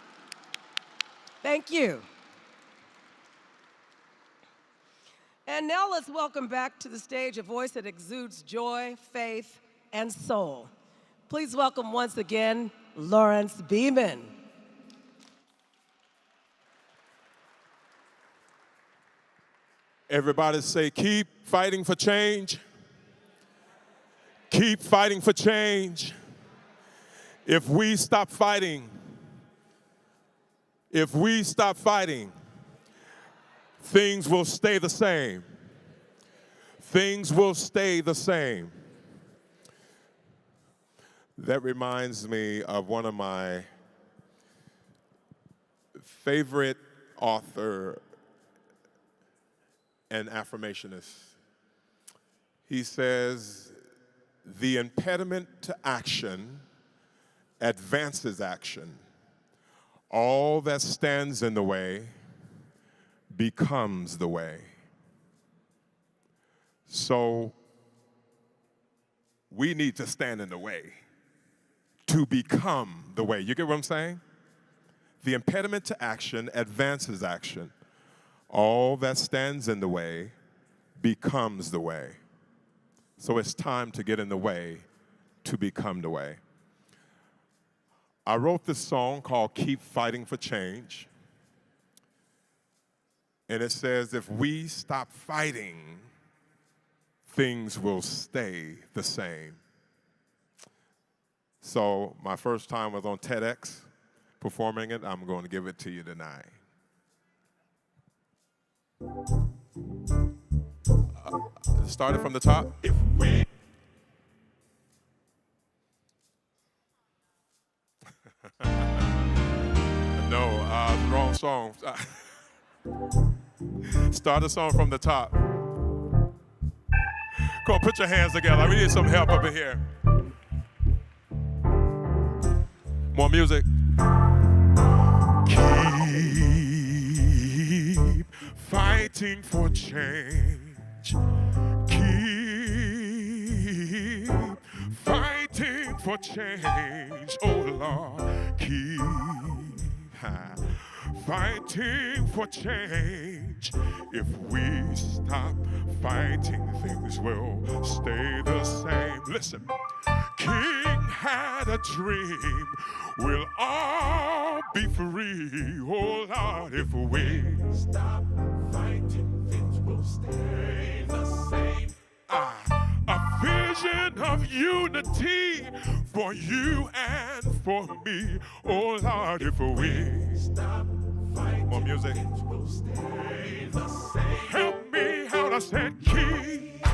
S1: Thank you. And now let's welcome back to the stage a voice that exudes joy, faith, and soul. Please welcome once again, Lawrence Beeman.
S3: Everybody say, keep fighting for change. Keep fighting for change. If we stop fighting, things will stay the same. Things will stay the same. That reminds me of one of my favorite author and affirmationists. He says, the impediment to action advances action. All that stands in the way becomes the way. So we need to stand in the way to become the way. You get what I'm saying? The impediment to action advances action. All that stands in the way becomes the way. So it's time to get in the way to become the way. I wrote this song called Keep Fighting for Change. And it says, if we stop fighting, things will stay the same. So my first time was on TEDx performing it. I'm going to give it to you tonight. Started from the top. If we No, the wrong song. Start the song from the top. Come on, put your hands together. We need some help up in here. More music. Keep fighting for change. Keep fighting for change. Oh Lord, keep fighting for change. If we stop fighting, things will stay the same. Listen, King had a dream, we'll all be free. Oh Lord, if we stop fighting, things will stay the same. A vision of unity for you and for me. Oh Lord, if we stop fighting, more music, things will stay the same. Help me out, I said, keep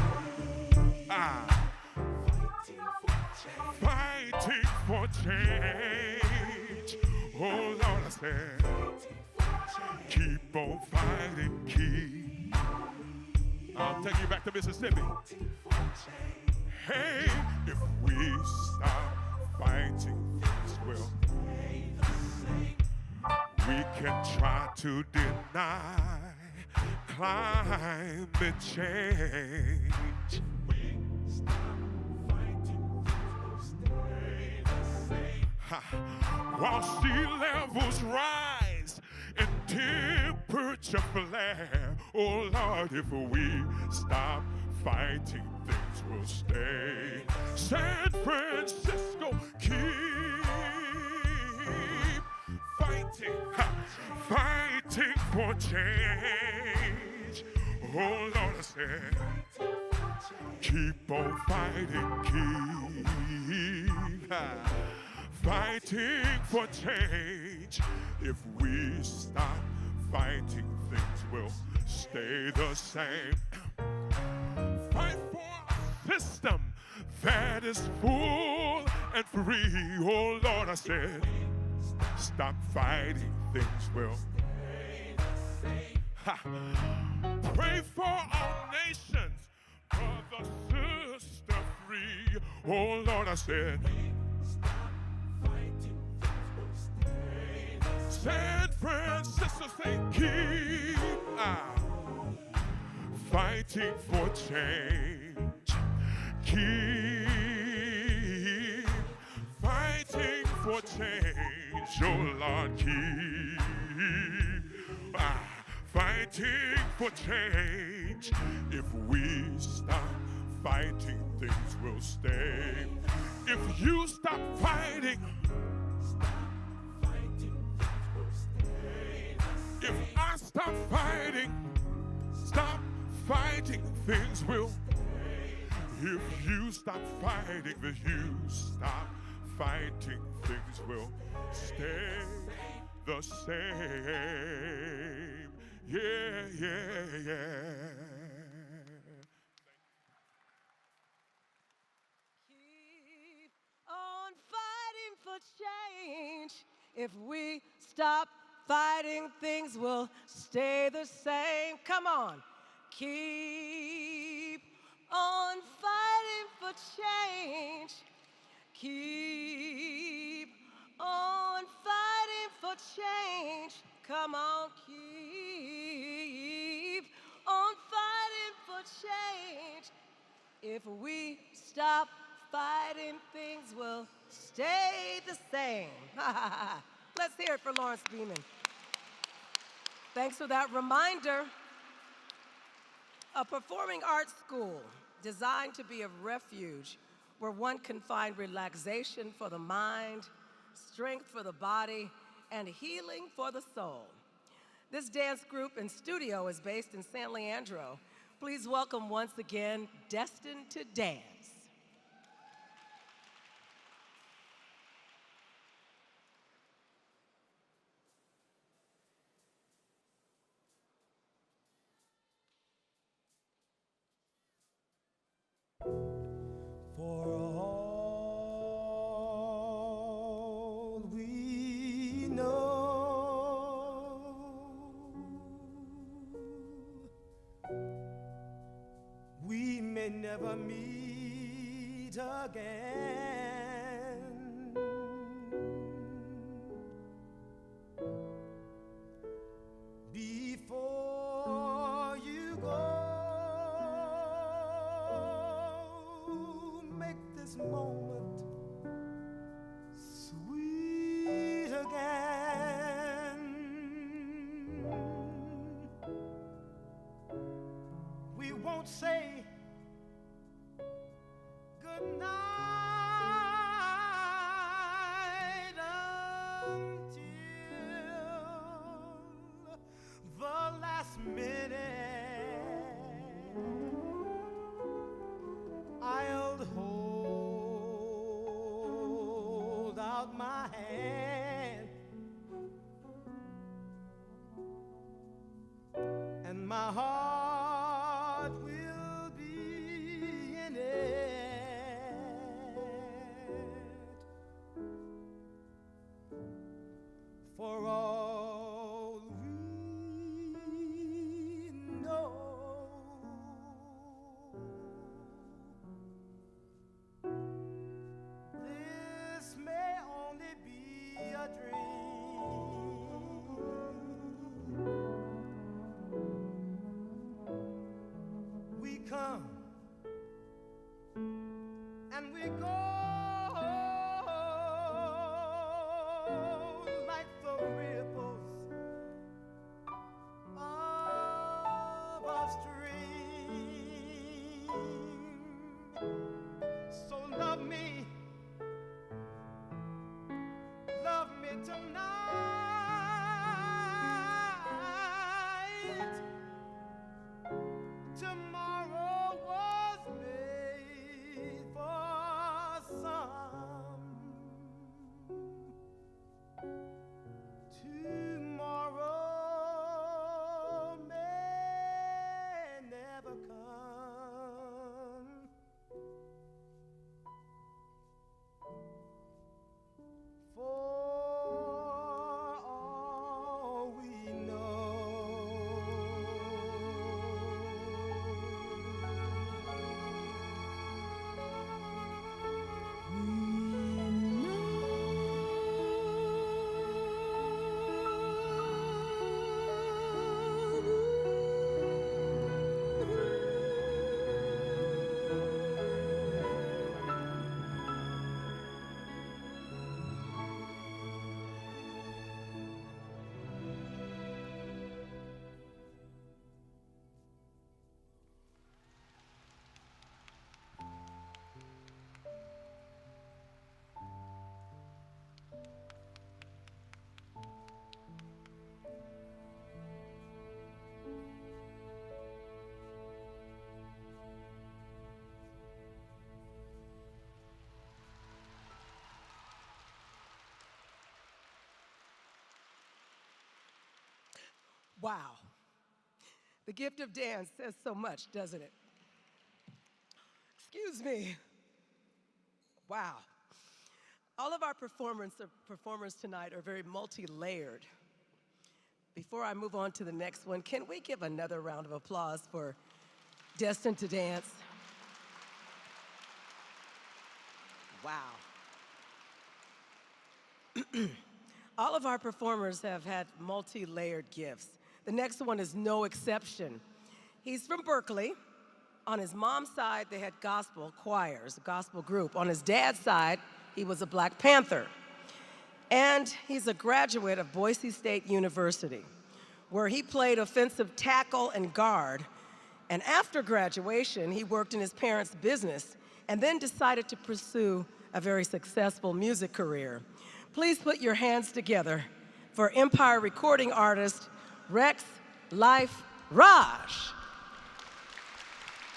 S3: fighting for change. Oh Lord, I said, keep on fighting, keep. I'll take you back to Mississippi. Hey, if we stop fighting, things will stay the same. We can try to deny climate change. We stop fighting, things will stay the same. While sea levels rise and temperature flare, oh Lord, if we stop fighting, things will stay. San Francisco, keep fighting, fighting for change. Oh Lord, I said, keep on fighting, keep fighting for change. If we stop fighting, things will stay the same. Fight for a system that is full and free. Oh Lord, I said, stop fighting, things will stay the same. Pray for our nations, brother, sister, free. Oh Lord, I said, stop fighting, things will stay the same. San Francisco, say, keep fighting for change. Keep fighting for change. Oh Lord, keep fighting for change. If we stop fighting, things will stay. If you stop fighting, things will stay. If I stop fighting, things will. If you stop fighting, if you stop fighting, things will stay the same. Yeah, yeah, yeah.
S1: Keep on fighting for change. If we stop fighting, things will stay the same. Come on. Keep on fighting for change. Keep on fighting for change. Come on, keep on fighting for change. If we stop fighting, things will stay the same. Let's hear it for Lawrence Beeman. Thanks for that reminder. A performing arts school designed to be a refuge where one can find relaxation for the mind, strength for the body, and healing for the soul. This dance group and studio is based in San Leandro. Please welcome once again, Destined to Dance.
S8: For all we know, we may never meet again. Before you go, make this moment sweet again. We won't say good night until the last minute. I'll hold out my hand, and my heart will be in it. For all we know, this may only be a dream. We come and we go like the ripples of a stream. So love me tonight. Tomorrow was made for some. Tomorrow may never come. For all we know,
S1: Wow. The gift of dance says so much, doesn't it? Excuse me. Wow. All of our performers tonight are very multi-layered. Before I move on to the next one, can we give another round of applause for Destined to Dance? Wow. All of our performers have had multi-layered gifts. The next one is no exception. He's from Berkeley. On his mom's side, they had gospel choirs, a gospel group. On his dad's side, he was a Black Panther. And he's a graduate of Boise State University, where he played offensive tackle and guard. And after graduation, he worked in his parents' business and then decided to pursue a very successful music career. Please put your hands together for Empire recording artist Rex Life Raj.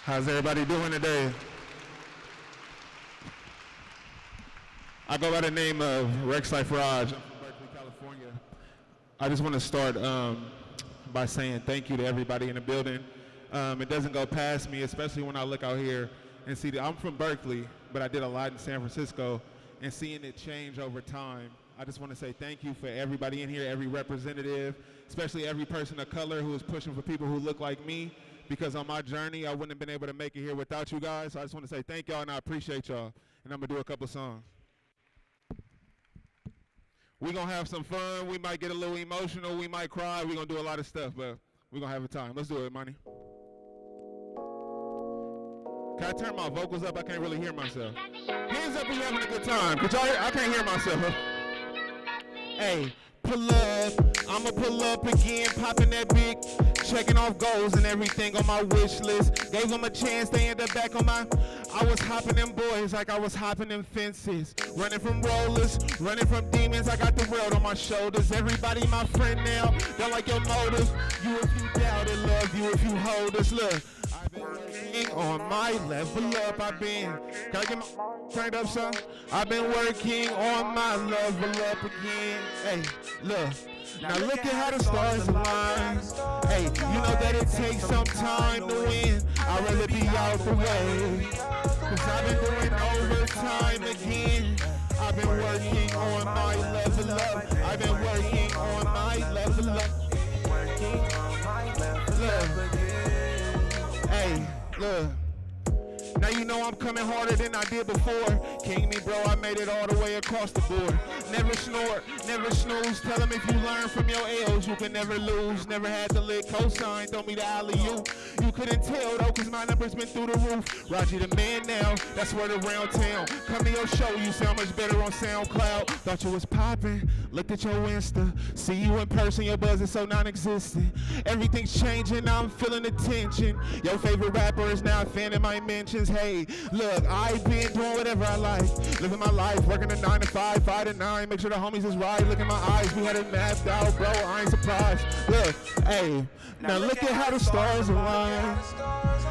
S2: How's everybody doing today? I go by the name of Rex Life Raj. I'm from Berkeley, California. I just want to start by saying thank you to everybody in the building. It doesn't go past me, especially when I look out here and see that I'm from Berkeley, but I did a lot in San Francisco, and seeing it change over time. I just want to say thank you for everybody in here, every representative, especially every person of color who is pushing for people who look like me, because on my journey, I wouldn't have been able to make it here without you guys. So I just want to say thank y'all, and I appreciate y'all. And I'm going to do a couple songs. We're going to have some fun. We might get a little emotional. We might cry. We're going to do a lot of stuff, but we're going to have a time. Let's do it, Money. Can I turn my vocals up? I can't really hear myself. Hands up if you're having a good time. Could y'all hear? I can't hear myself. Hey, pull up. I'ma pull up again, popping that big, checking off goals and everything on my wish list. Gave them a chance, they ended up back on my. I was hopping them boys like I was hopping them fences. Running from rollers, running from demons. I got the world on my shoulders. Everybody my friend now, don't like your motives. You if you doubt it, love you if you hold us. Look, I've been working on my level up. Can I get my turned up, son? I've been working on my level up again. Hey, look. Now look at how the stars align. Hey, you know that it takes some time to win. I'd rather be out the way, 'cause I've been doing overtime again. I've been working on my level up. I've been working on my level up. Look. Hey, look. Now you know I'm coming harder than I did before. King me, bro, I made it all the way across the board. Never snore, never snooze. Tell them if you learn from your L's, you can never lose. Never had to lick cosign, throw me the alley-oop. You couldn't tell though, 'cause my numbers been through the roof. Raji the man now, that's word around town. Come to your show, you sound much better on SoundCloud. Thought you was popping, looked at your Insta. See you in person, your buzz is so non-existent. Everything's changing, now I'm feeling the tension. Your favorite rapper is now a fan of my mentions. Hey, look, I've been doing whatever I like. Living my life, working a 9 to 5, 5 to 9. Make sure the homies is right. Look in my eyes, we had it mapped out, bro. I ain't surprised. Look, hey, now look at how the stars align.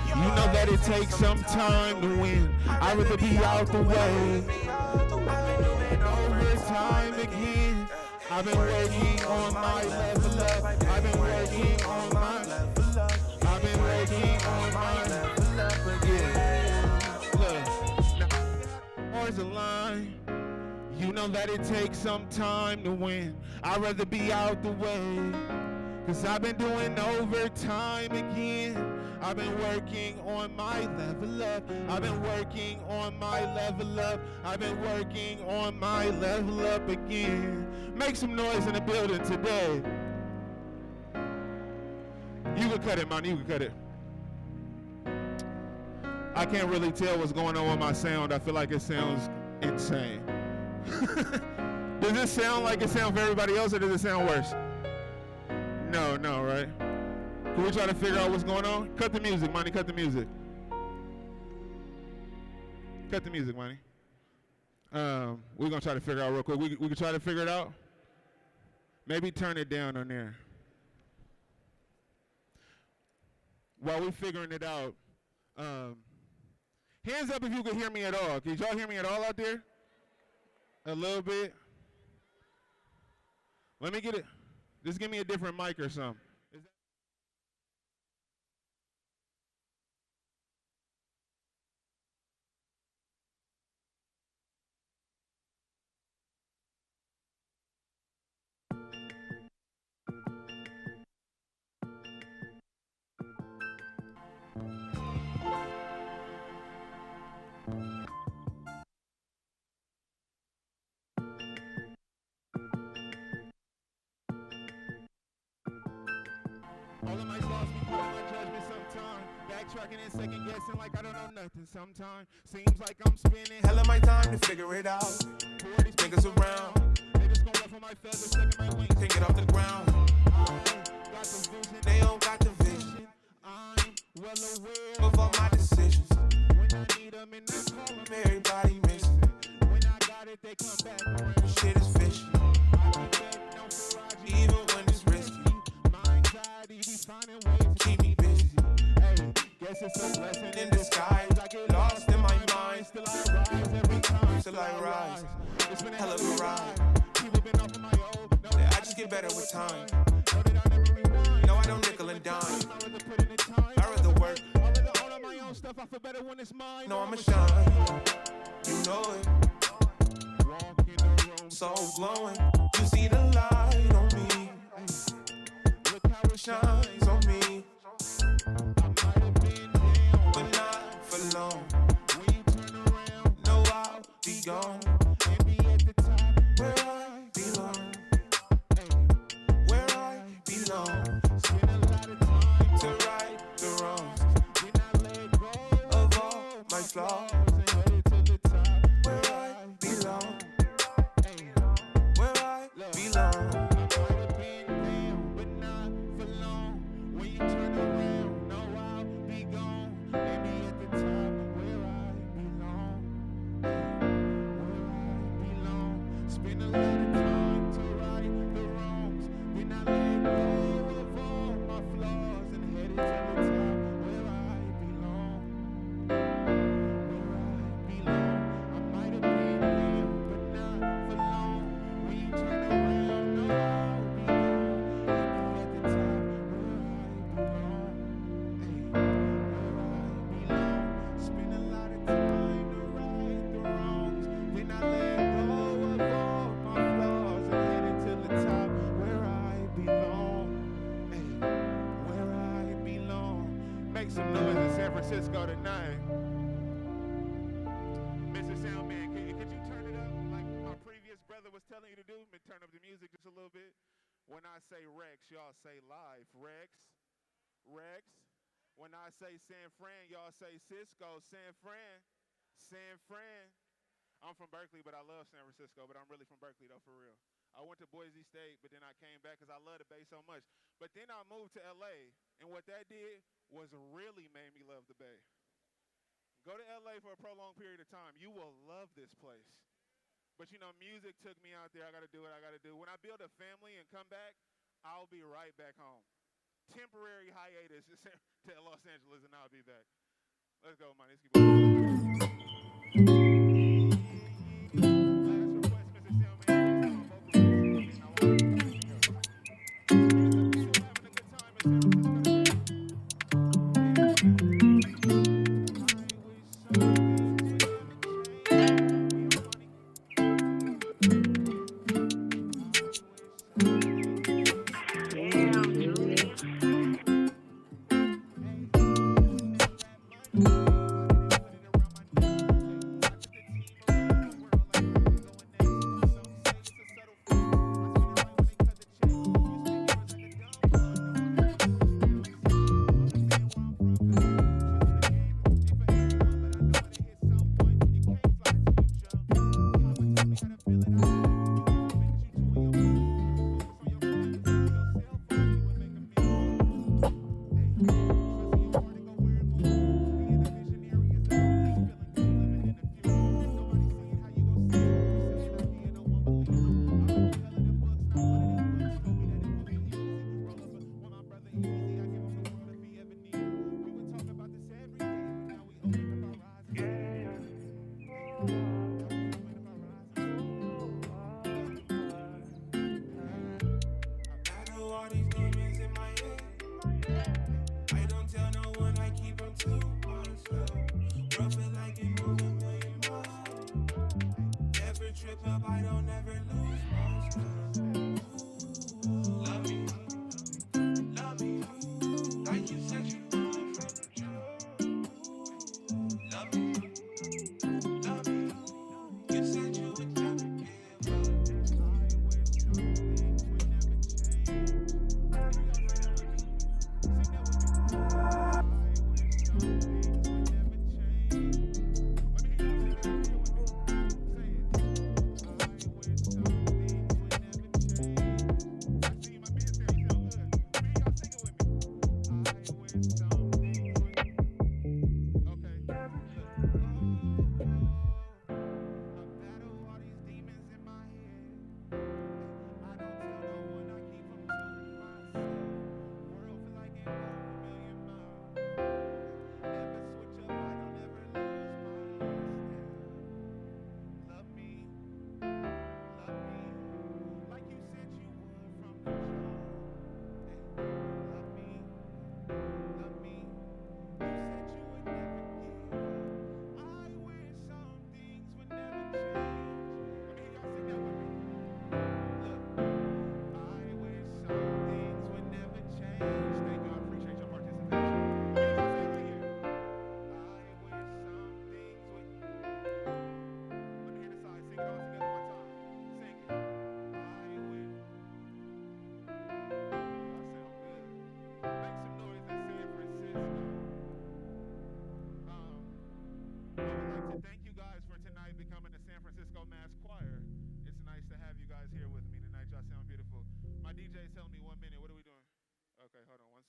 S2: You know that it takes some time to win. I'd rather be out the way. Overtime again. I've been working on my level up. I've been working on my level up. I've been working on my level up again. Stars align. You know that it takes some time to win. I'd rather be out the way, 'cause I've been doing overtime again. I've been working on my level up. I've been working on my level up. I've been working on my level up again. Make some noise in the building today. You can cut it, man. You can cut it. I can't really tell what's going on with my sound. I feel like it sounds insane. Does it sound like it sounds for everybody else, or does it sound worse? No, right? Can we try to figure out what's going on? Cut the music, Money. Cut the music. Cut the music, Money. We're going to try to figure it out real quick. We can try to figure it out? Maybe turn it down on there. While we're figuring it out, hands up if you can hear me at all. Can y'all hear me at all out there? A little bit? Let me get it. Just give me a different mic or something. All of my thoughts be put in my judgment sometime. Backtracking and second guessing like I don't know nothing sometime. Seems like I'm spinning hell of my time to figure it out. Who are these niggas around? They just gon' ruffle my feathers, second my wings, can't get off the ground. I got the vision, they don't got the vision. I'm well aware of all my decisions. When I need them and I call
S9: better with time. No, I don't nickel and dime. I rather work. No, I'ma shine. You know it. So glowing. You see the light on me. Look how it shines on me. But not for long. When you turn around, no, I'll be gone. And be at the top where I belong. Where I belong. Spend a lot of time to right the wrongs. Then I let go of all my flaws and headed to the top where I belong. Where I belong. I might have been down, but not for long. When you turn around, no, I'll be gone. And be at the top where I belong. Where I belong. Spend a lot of time to right the wrongs. Then I let go of all my flaws and headed to the top where I belong. Where I belong. I might have been down, but not for long. When you turn around, no, I'll be gone. And be at the top where I belong. Where I belong. Spend a lot of time to right the wrongs. Then I let go of all my flaws and headed to the top where I belong. Where I belong. Make some noise in San Francisco tonight. Mr. Soundman, could you turn it up like my previous brother was telling you to do? Turn up the music just a little bit. When I say Rex, y'all say live. Rex. Rex. When I say San Fran, y'all say Cisco. San Fran. San Fran. I'm from Berkeley, but I love San Francisco, but I'm really from Berkeley, though, for real. I went to Boise State, but then I came back because I love the Bay so much. But then I moved to L.A., and what that did was really made me love the Bay. Go to L.A. for a prolonged period of time. You will love this place. But, you know, music took me out there. I got to do what I got to do. When I build a family and come back, I'll be right back home. Temporary hiatus to Los Angeles, and I'll be back. Let's go, man. Let's keep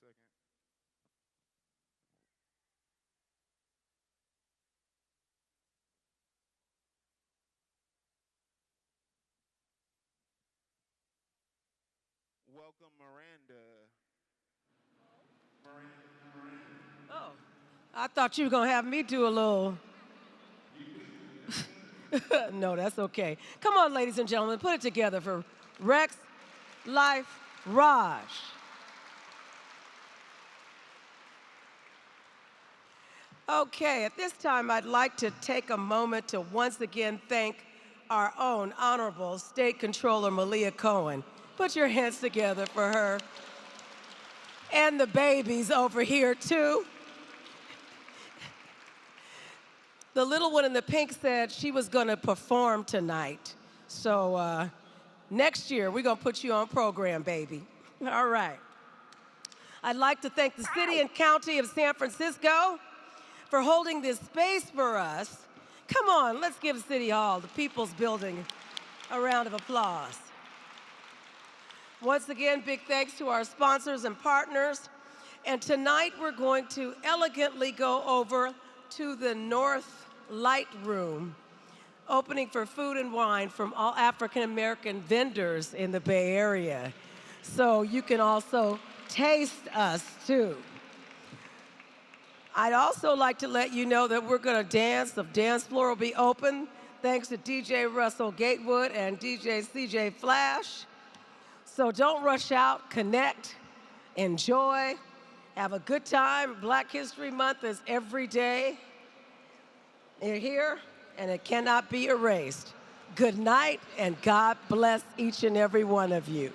S9: second. Welcome, Miranda.
S1: Oh, I thought you were going to have me do a little. No, that's okay. Come on, ladies and gentlemen, put it together for Rex Life Raj. Okay, at this time, I'd like to take a moment to once again thank our own Honorable State Controller Malia Cohen. Put your hands together for her. And the babies over here, too. The little one in the pink said she was going to perform tonight. So next year, we're going to put you on program, baby. All right. I'd like to thank the city and county of San Francisco for holding this space for us. Come on, let's give City Hall, the People's Building, a round of applause. Once again, big thanks to our sponsors and partners. And tonight we're going to elegantly go over to the North Light Room, opening for food and wine from all African-American vendors in the Bay Area. So you can also taste us too. I'd also like to let you know that we're going to dance. The dance floor will be open thanks to DJ Russell Gatewood and DJ CJ Flash. So don't rush out, connect, enjoy, have a good time. Black History Month is every day. You're here, and it cannot be erased. Good night, and God bless each and every one of you.